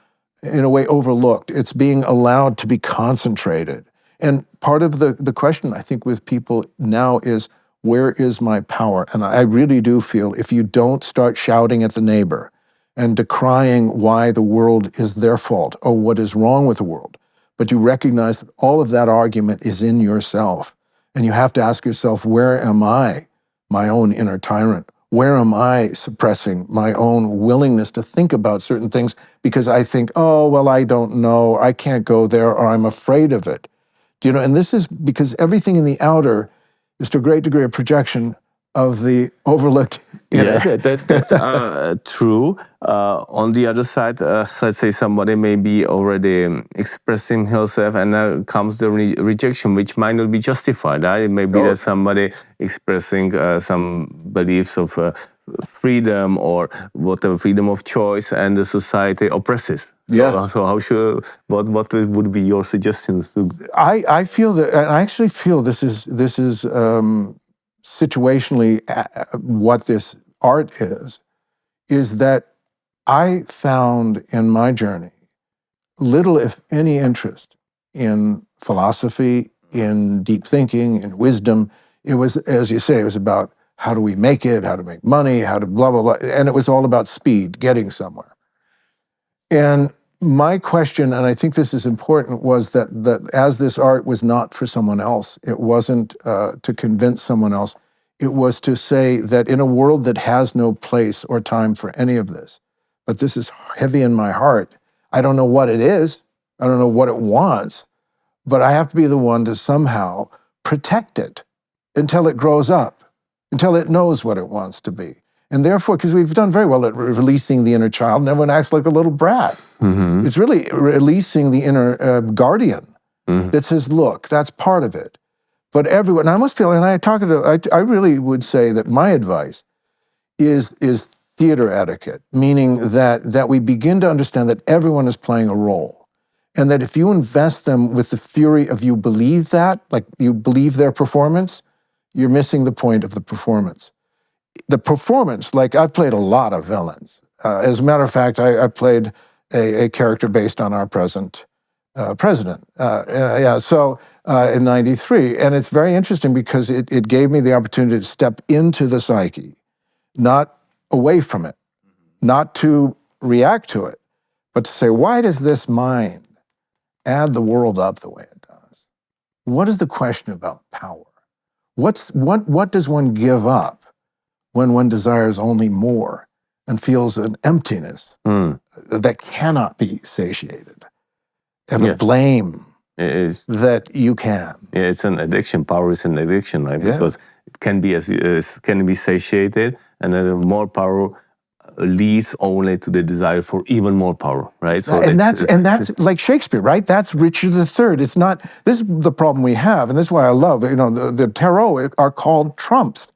in a way, overlooked. It's being allowed to be concentrated. And part of the question, I think, with people now is, where is my power? And I really do feel if you don't start shouting at the neighbor and decrying why the world is their fault or what is wrong with the world, but you recognize that all of that argument is in yourself. And you have to ask yourself, where am I, my own inner tyrant? Where am I suppressing my own willingness to think about certain things because I think, oh, well, I don't know, I can't go there, or I'm afraid of it. You know, and this is because everything in the outer is to a great degree of projection of the overlooked inner. Yeah, that's true. On the other side, let's say somebody may be already expressing himself, and now comes the rejection, which might not be justified. Right? It may be that somebody expressing some beliefs of freedom or whatever, freedom of choice, and the society oppresses. Yeah. So how should what would be your suggestions to? I feel that, and I actually feel this is situationally what this art is that I found in my journey little, if any, interest in philosophy, in deep thinking, in wisdom. It was, as you say, it was about how do we make it, how to make money, how to blah, blah, blah. And it was all about speed, getting somewhere. And my question, and I think this is important, was that as this art was not for someone else, it wasn't to convince someone else, it was to say that in a world that has no place or time for any of this, but this is heavy in my heart, I don't know what it is, I don't know what it wants, but I have to be the one to somehow protect it until it grows up, until it knows what it wants to be. And therefore, because we've done very well at releasing the inner child, and everyone acts like a little brat. Mm-hmm. It's really releasing the inner guardian that says, look, that's part of it. But everyone, and I almost feel, and I really would say that my advice is theater etiquette, meaning that we begin to understand that everyone is playing a role. And that if you invest them with the fury of you believe that, like you believe their performance, you're missing the point of the performance. The performance, like I've played a lot of villains. As a matter of fact, I played a character based on our present president. In '93. And it's very interesting because it gave me the opportunity to step into the psyche, not away from it, not to react to it, but to say, why does this mind add the world up the way it does? What is the question about power? What does one give up when one desires only more and feels an emptiness that cannot be satiated? And the blame that you can. Yeah, it's an addiction. Power is an addiction, right? Because it can be satiated, and then more power leads only to the desire for even more power, right? So and that's like Shakespeare, right? That's Richard III. It's not. This is the problem we have, and this is why I love. The tarot are called trumps.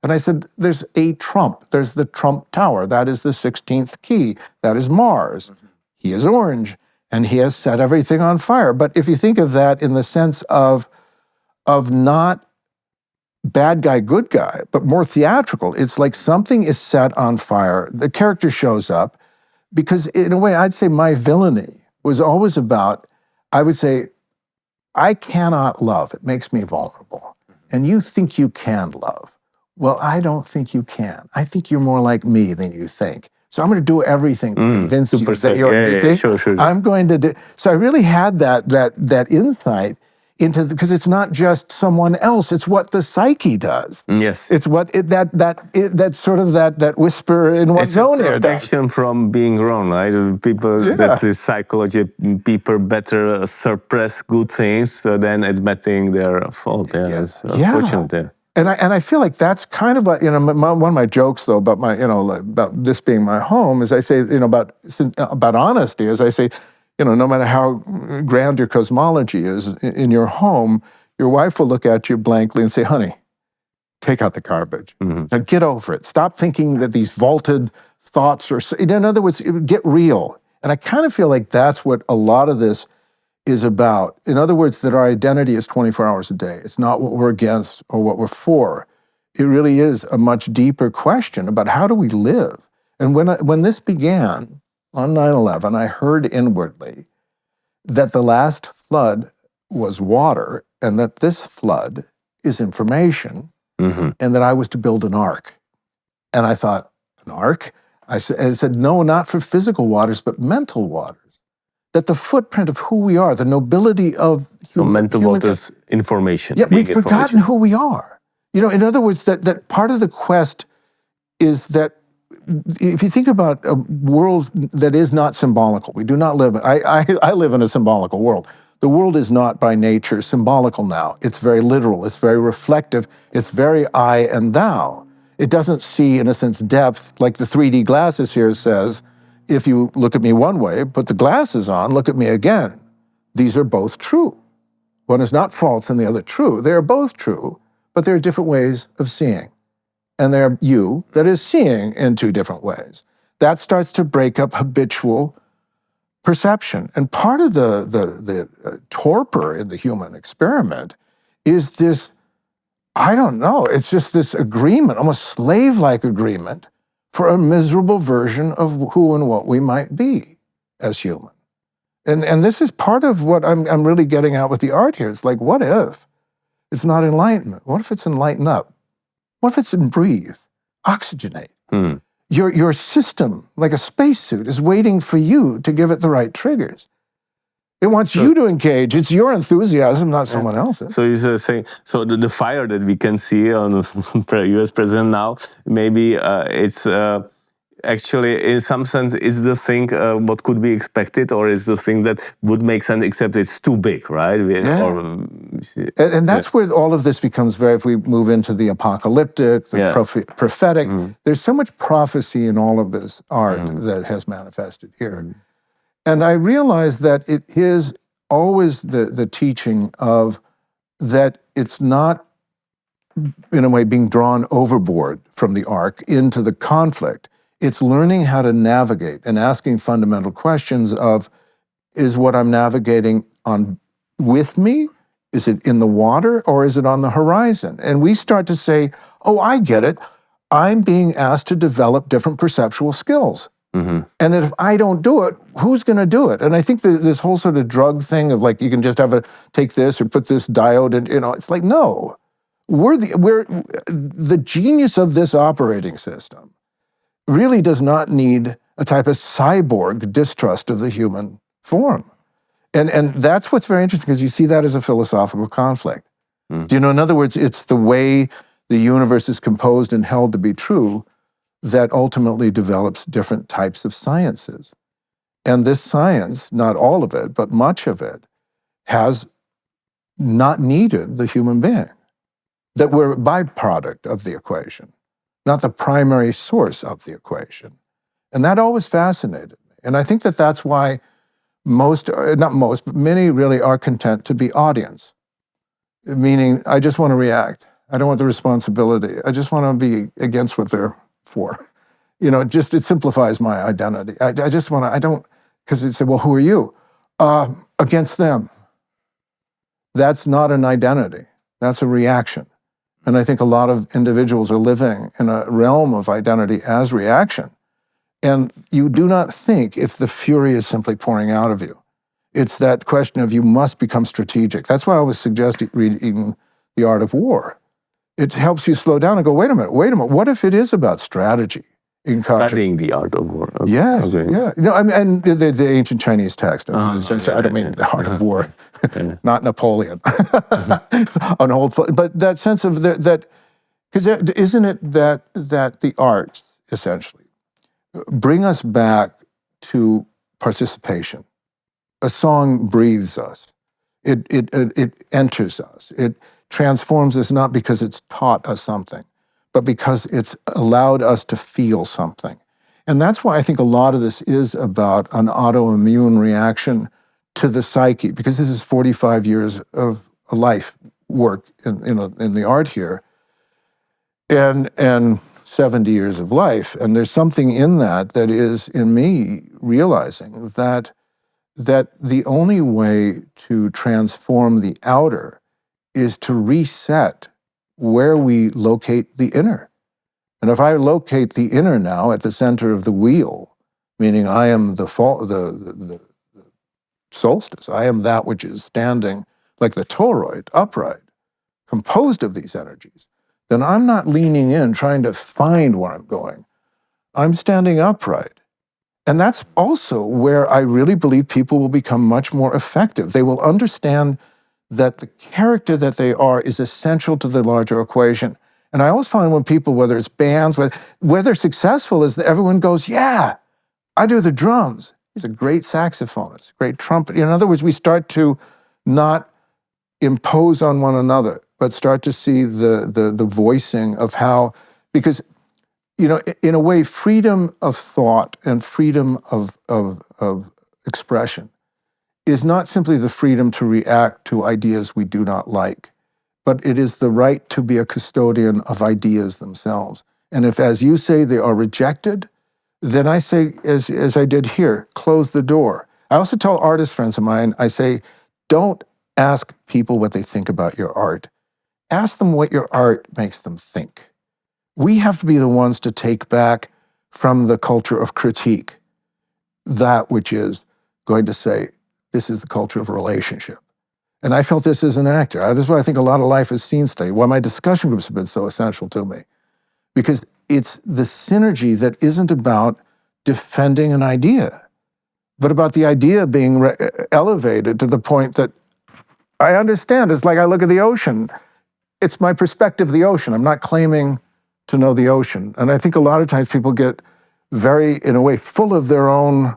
And I said, there's a trump. There's the Trump Tower. That is the 16th key. That is Mars. He is orange. And he has set everything on fire. But if you think of that in the sense of not bad guy, good guy, but more theatrical, it's like something is set on fire. The character shows up because in a way, I'd say my villainy was always about, I would say, I cannot love. It makes me vulnerable. And you think you can love. Well, I don't think you can. I think you're more like me than you think. So I'm going to do everything to convince you that you're. Sure. I'm going to do. So I really had that insight because it's not just someone else, it's what the psyche does. Yes. It's what that sort of that whisper in one's own ear does. Protection from being wrong, right? People, that is psychology, people better suppress good things than admitting their fault. Yeah, it's unfortunate. And I feel like that's kind of like, one of my jokes though about about this being my home is I say, about honesty, is I say, no matter how grand your cosmology is in your home, your wife will look at you blankly and say, honey, take out the garbage. Now get over it. Stop thinking that these vaulted thoughts are, in other words, get real. And I kind of feel like that's what a lot of this is about. In other words, that our identity is 24 hours a day. It's not what we're against or what we're for. It really is a much deeper question about how do we live? And when this began on 9/11, I heard inwardly that the last flood was water and that this flood is information and that I was to build an ark. And I thought, an ark? I said, no, not for physical waters, but mental waters. That the footprint of who we are, the nobility of mental waters, information. Yeah, we've forgotten who we are. In other words, that part of the quest is that if you think about a world that is not symbolical, we do not live, I live in a symbolical world. The world is not by nature symbolical now. It's very literal, it's very reflective, it's very I and thou. It doesn't see, in a sense, depth, like the 3D glasses here says, if you look at me one way, put the glasses on, look at me again. These are both true. One is not false and the other true. They are both true, but there are different ways of seeing. And there are you that is seeing in two different ways. That starts to break up habitual perception. And part of the torpor in the human experiment is this, I don't know, it's just this agreement, almost slave-like agreement for a miserable version of who and what we might be as human. And this is part of what I'm really getting at with the art here. It's like, what if it's not enlightenment? What if it's enlighten up? What if it's in breathe, oxygenate? Your system, like a spacesuit, is waiting for you to give it the right triggers. It wants you to engage. It's your enthusiasm, not someone else's. So you're saying, so the fire that we can see on the U.S. president now, maybe it's actually, in some sense, is the thing what could be expected, or is the thing that would make sense, except it's too big, right? And that's where all of this becomes if we move into the apocalyptic, the prophetic, there's so much prophecy in all of this art that has manifested here. And I realize that it is always the teaching of that it's not, in a way, being drawn overboard from the ark into the conflict. It's learning how to navigate and asking fundamental questions of, is what I'm navigating on with me? Is it in the water or is it on the horizon? And we start to say, oh, I get it. I'm being asked to develop different perceptual skills. And that if I don't do it, who's going to do it? And I think this whole sort of drug thing of like, you can just take this or put this diode in, it's like, no. We're the genius of this operating system really does not need a type of cyborg distrust of the human form. And that's what's very interesting, because you see that as a philosophical conflict. In other words, it's the way the universe is composed and held to be true that ultimately develops different types of sciences. And this science, not all of it, but much of it, has not needed the human being. That we're a byproduct of the equation, not the primary source of the equation. And that always fascinated me. And I think that that's why not most, but many really are content to be audience. Meaning, I just want to react. I don't want the responsibility. I just want to be against what they're for. It simplifies my identity. Because it said, well, who are you? Against them. That's not an identity. That's a reaction. And I think a lot of individuals are living in a realm of identity as reaction. And you do not think if the fury is simply pouring out of you. It's that question of you must become strategic. That's why I always suggest reading The Art of War. It helps you slow down and go, wait a minute, what if it is about strategy? Studying the art of war. Okay. Yes, Okay. yeah. No, I mean, and the ancient Chinese text. I don't mean the art of war, not Napoleon. An old, but that sense of that, because isn't it that the arts essentially bring us back to participation? A song breathes us. It enters us. It transforms us not because it's taught us something, but because it's allowed us to feel something. And that's why I think a lot of this is about an autoimmune reaction to the psyche, because this is 45 years of life work in the art here, and 70 years of life. And there's something in that is in me realizing that the only way to transform the outer is to reset where we locate the inner. And if I locate the inner now at the center of the wheel, meaning I am the solstice, I am that which is standing like the toroid, upright, composed of these energies, then I'm not leaning in, trying to find where I'm going. I'm standing upright. And that's also where I really believe people will become much more effective. They will understand that the character that they are is essential to the larger equation. And I always find when people, whether it's bands, where they're successful, is that everyone goes, yeah, I do the drums. He's a great saxophonist, great trumpet. In other words, we start to not impose on one another, but start to see the voicing of how, because, in a way, freedom of thought and freedom of expression is not simply the freedom to react to ideas we do not like, but it is the right to be a custodian of ideas themselves. And if, as you say, they are rejected, then I say, as I did here, close the door. I also tell artist friends of mine, I say, don't ask people what they think about your art. Ask them what your art makes them think. We have to be the ones to take back from the culture of critique that which is going to say, this is the culture of relationship. And I felt this as an actor. This is why I think a lot of life is scene study, why my discussion groups have been so essential to me. Because it's the synergy that isn't about defending an idea, but about the idea being elevated to the point that I understand. It's like I look at the ocean. It's my perspective of the ocean. I'm not claiming to know the ocean. And I think a lot of times people get very, in a way, full of their own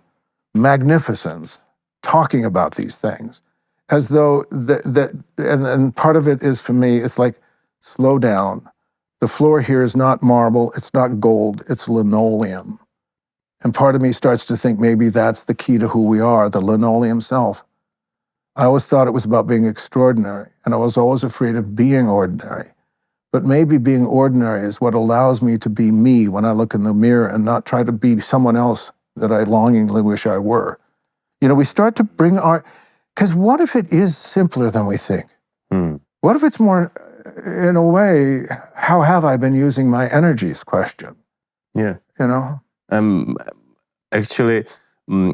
magnificence, talking about these things, as though and part of it is, for me, it's like, slow down. The floor here is not marble, it's not gold, it's linoleum. And part of me starts to think maybe that's the key to who we are, the linoleum self. I always thought it was about being extraordinary, and I was always afraid of being ordinary. But maybe being ordinary is what allows me to be me when I look in the mirror and not try to be someone else that I longingly wish I were. We start to bring our, because what if it is simpler than we think? What if it's more, in a way, how have I been using my energies question? Yeah. Actually,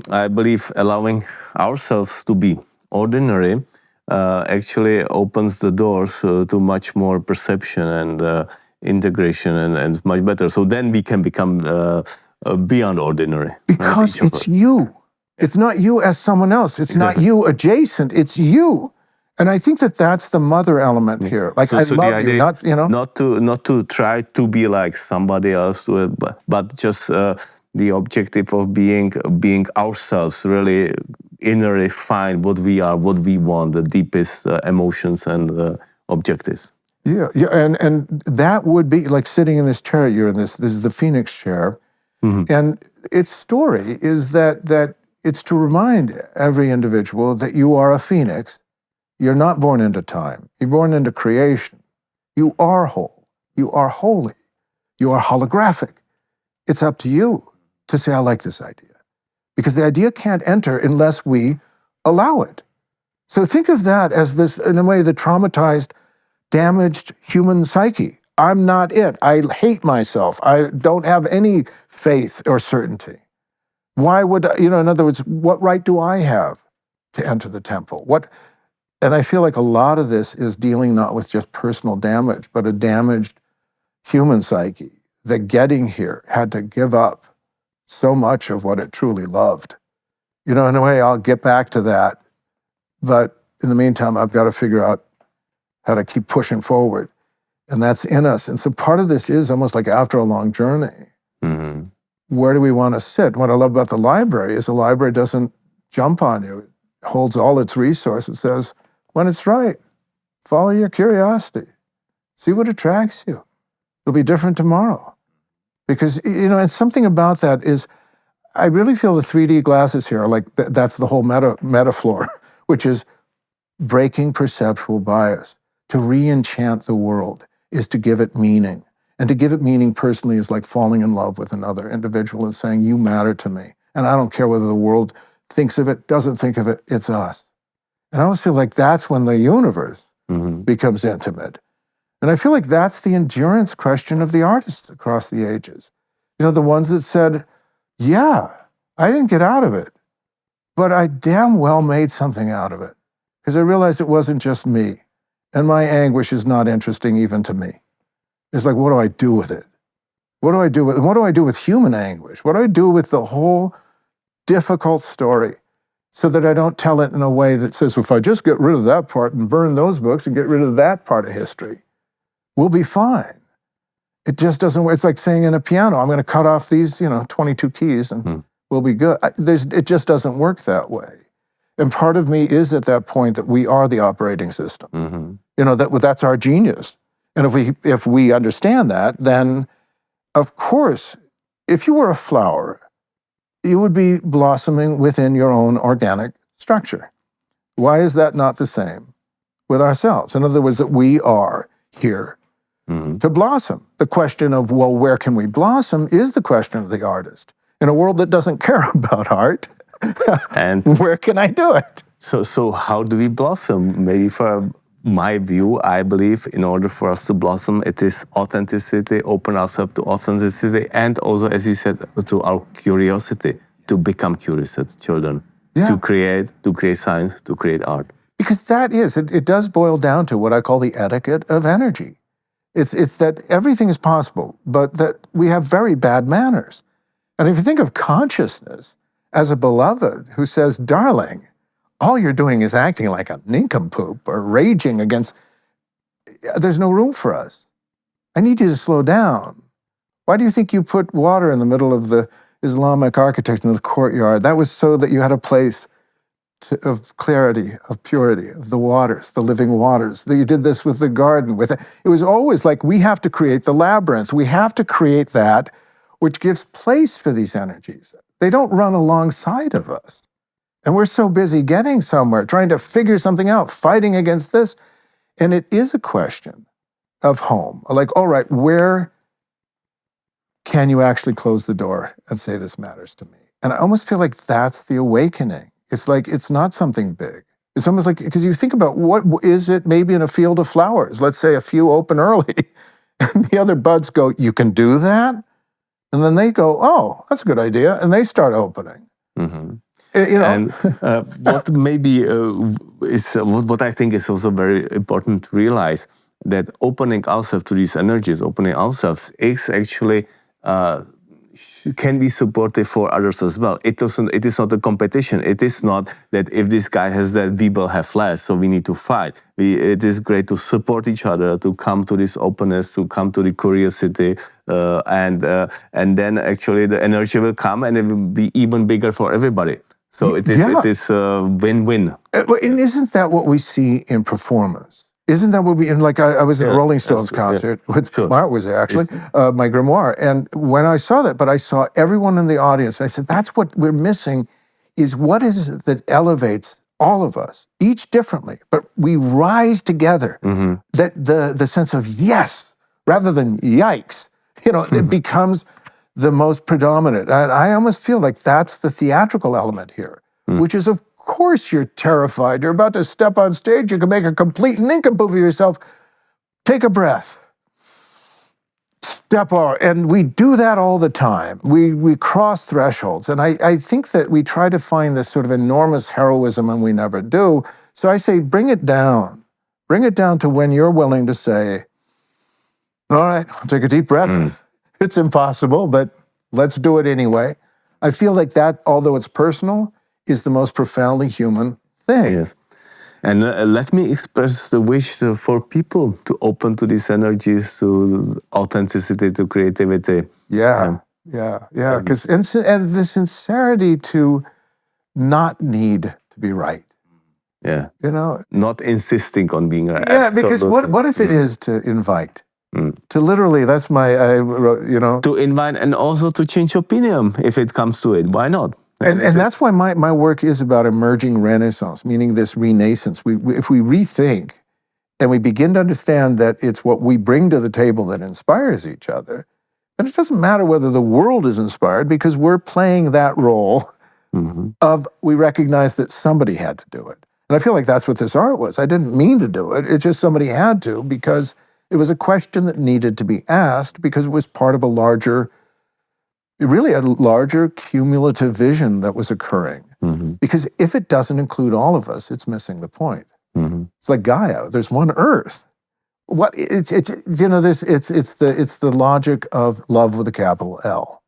I believe allowing ourselves to be ordinary actually opens the doors to much more perception and integration and much better. So then we can become beyond ordinary. Because it's you. It's not you as someone else. It's not you adjacent. It's you. And I think that's the mother element here. Like, I love you, not to try to be like somebody else, but just the objective of being ourselves, really innerly find what we are, what we want, the deepest emotions and objectives. Yeah, and that would be like sitting in this chair you're in. This is the Phoenix chair, and its story is that it's to remind every individual that you are a phoenix. You're not born into time. You're born into creation. You are whole. You are holy. You are holographic. It's up to you to say, I like this idea. Because the idea can't enter unless we allow it. So think of that as this, in a way, the traumatized, damaged human psyche. I'm not it. I hate myself. I don't have any faith or certainty. Why would, in other words, what right do I have to enter the temple? And I feel like a lot of this is dealing not with just personal damage, but a damaged human psyche that getting here had to give up so much of what it truly loved. In a way, I'll get back to that. But in the meantime, I've got to figure out how to keep pushing forward. And that's in us. And so part of this is almost like after a long journey, where do we want to sit? What I love about the library is the library doesn't jump on you. It holds all its resources. It says, when it's right, follow your curiosity. See what attracts you. It'll be different tomorrow. Because, and something about that is, I really feel the 3D glasses here are like, that's the whole metaphor, which is breaking perceptual bias. To re-enchant the world is to give it meaning. And to give it meaning personally is like falling in love with another individual and saying, you matter to me. And I don't care whether the world thinks of it, doesn't think of it, it's us. And I always feel like that's when the universe becomes intimate. And I feel like that's the endurance question of the artists across the ages. The ones that said, yeah, I didn't get out of it, but I damn well made something out of it. Because I realized it wasn't just me. And my anguish is not interesting even to me. It's like, what do I do with it? What do I do with human anguish? What do I do with the whole difficult story so that I don't tell it in a way that says, if I just get rid of that part and burn those books and get rid of that part of history, we'll be fine. It just doesn't work. It's like saying in a piano, I'm going to cut off these, 22 keys and we'll be good. It just doesn't work that way. And part of me is at that point that we are the operating system. That's our genius. And if we understand that, then of course, if you were a flower, you would be blossoming within your own organic structure. Why is that not the same with ourselves? In other words, that we are here to blossom. The question of, well, where can we blossom is the question of the artist. In a world that doesn't care about art, and where can I do it? So how do we blossom? Maybe from my view, I believe in order for us to blossom, it is authenticity, open ourselves to authenticity, and also, as you said, to our curiosity, to become curious as children, to create science, to create art. Because it does boil down to what I call the etiquette of energy. It's that everything is possible, but that we have very bad manners. And if you think of consciousness as a beloved who says, darling, all you're doing is acting like a nincompoop or raging against, there's no room for us. I need you to slow down. Why do you think you put water in the middle of the Islamic architecture in the courtyard? That was so that you had a place of clarity, of purity, of the waters, the living waters. That you did this with the garden. It was always like, we have to create the labyrinth. We have to create that which gives place for these energies. They don't run alongside of us. And we're so busy getting somewhere, trying to figure something out, fighting against this. And it is a question of home. Like, all right, where can you actually close the door and say, this matters to me? And I almost feel like that's the awakening. It's like, it's not something big. It's almost like, because you think about what is it maybe in a field of flowers? Let's say a few open early, and the other buds go, you can do that? And then they go, oh, that's a good idea. And they start opening. And what maybe is what I think is also very important to realize, that opening ourselves to these energies, opening ourselves is actually can be supportive for others as well. It is not a competition. It is not that if this guy has that, we will have less, so we need to fight. It is great to support each other, to come to this openness, to come to the curiosity, and then actually the energy will come and it will be even bigger for everybody. So it is a win-win. And isn't that what we see in performance? Isn't that what we, and like I was at a Rolling Stones concert, with my art was there actually, my grimoire. And when I saw that, but I saw everyone in the audience, and I said, that's what we're missing, is what is it that elevates all of us, each differently, but we rise together. That the sense of yes, rather than yikes, it becomes the most predominant. And I almost feel like that's the theatrical element here, which is, of course you're terrified. You're about to step on stage. You can make a complete nincompoop of yourself. Take a breath. Step on. And we do that all the time. We cross thresholds. And I think that we try to find this sort of enormous heroism and we never do. So I say, bring it down. Bring it down to when you're willing to say, all right, I'll take a deep breath. it's impossible, but let's do it anyway. I feel like that, although it's personal, is the most profoundly human thing. Yes. And let me express the wish for people to open to these energies, to authenticity, to creativity. Yeah. Because and the sincerity to not need to be right. Yeah. You know? Not insisting on being right. Yeah, because what if it is to invite? To literally, that's I wrote, To invite and also to change opinion if it comes to it. Why not? And that's why my work is about emerging renaissance, meaning this renaissance. If we rethink and we begin to understand that it's what we bring to the table that inspires each other, then it doesn't matter whether the world is inspired, because we're playing that role of, we recognize that somebody had to do it. And I feel like that's what this art was. I didn't mean to do it. It's just somebody had to, because it was a question that needed to be asked, because it was part of a larger cumulative vision that was occurring. Because if it doesn't include all of us, it's missing the point. It's like Gaia. There's one Earth. What it's the logic of love with a capital L.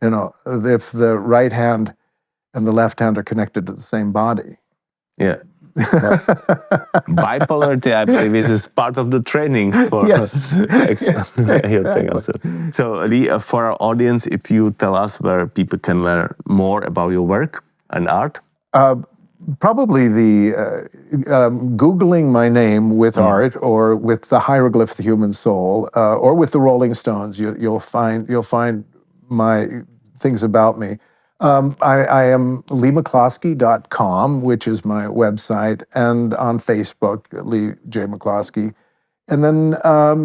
If the right hand and the left hand are connected to the same body. Yeah. Bipolarity, I believe, is part of the training for Exactly. So, Leigh, for our audience, if you tell us where people can learn more about your work and art. Probably Googling my name with art, or with the Hieroglyph, the human soul, or with the Rolling Stones, you'll find my things about me. I am LeighMcCloskey.com, which is my website, and on Facebook, Leigh J. McCloskey. And then I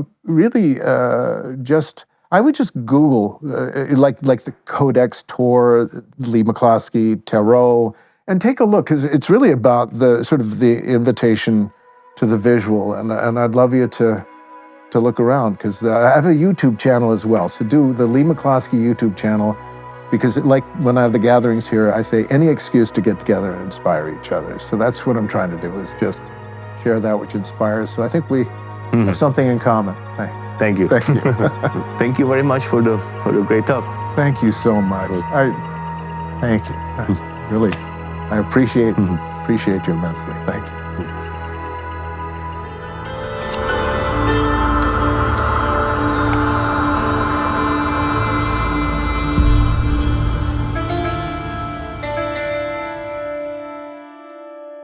would just Google, like the Codex Tor, Leigh McCloskey, Tarot, and take a look, because it's really about the sort of the invitation to the visual. And I'd love you to look around, because I have a YouTube channel as well. So do the Leigh McCloskey YouTube channel, because like when I have the gatherings here, I say any excuse to get together and inspire each other. So that's what I'm trying to do, is just share that which inspires. So I think we have something in common. Thanks. Thank you. Thank you. Thank you very much for the great talk. Thank you so much. Thank you. Really, I appreciate you immensely. Thank you.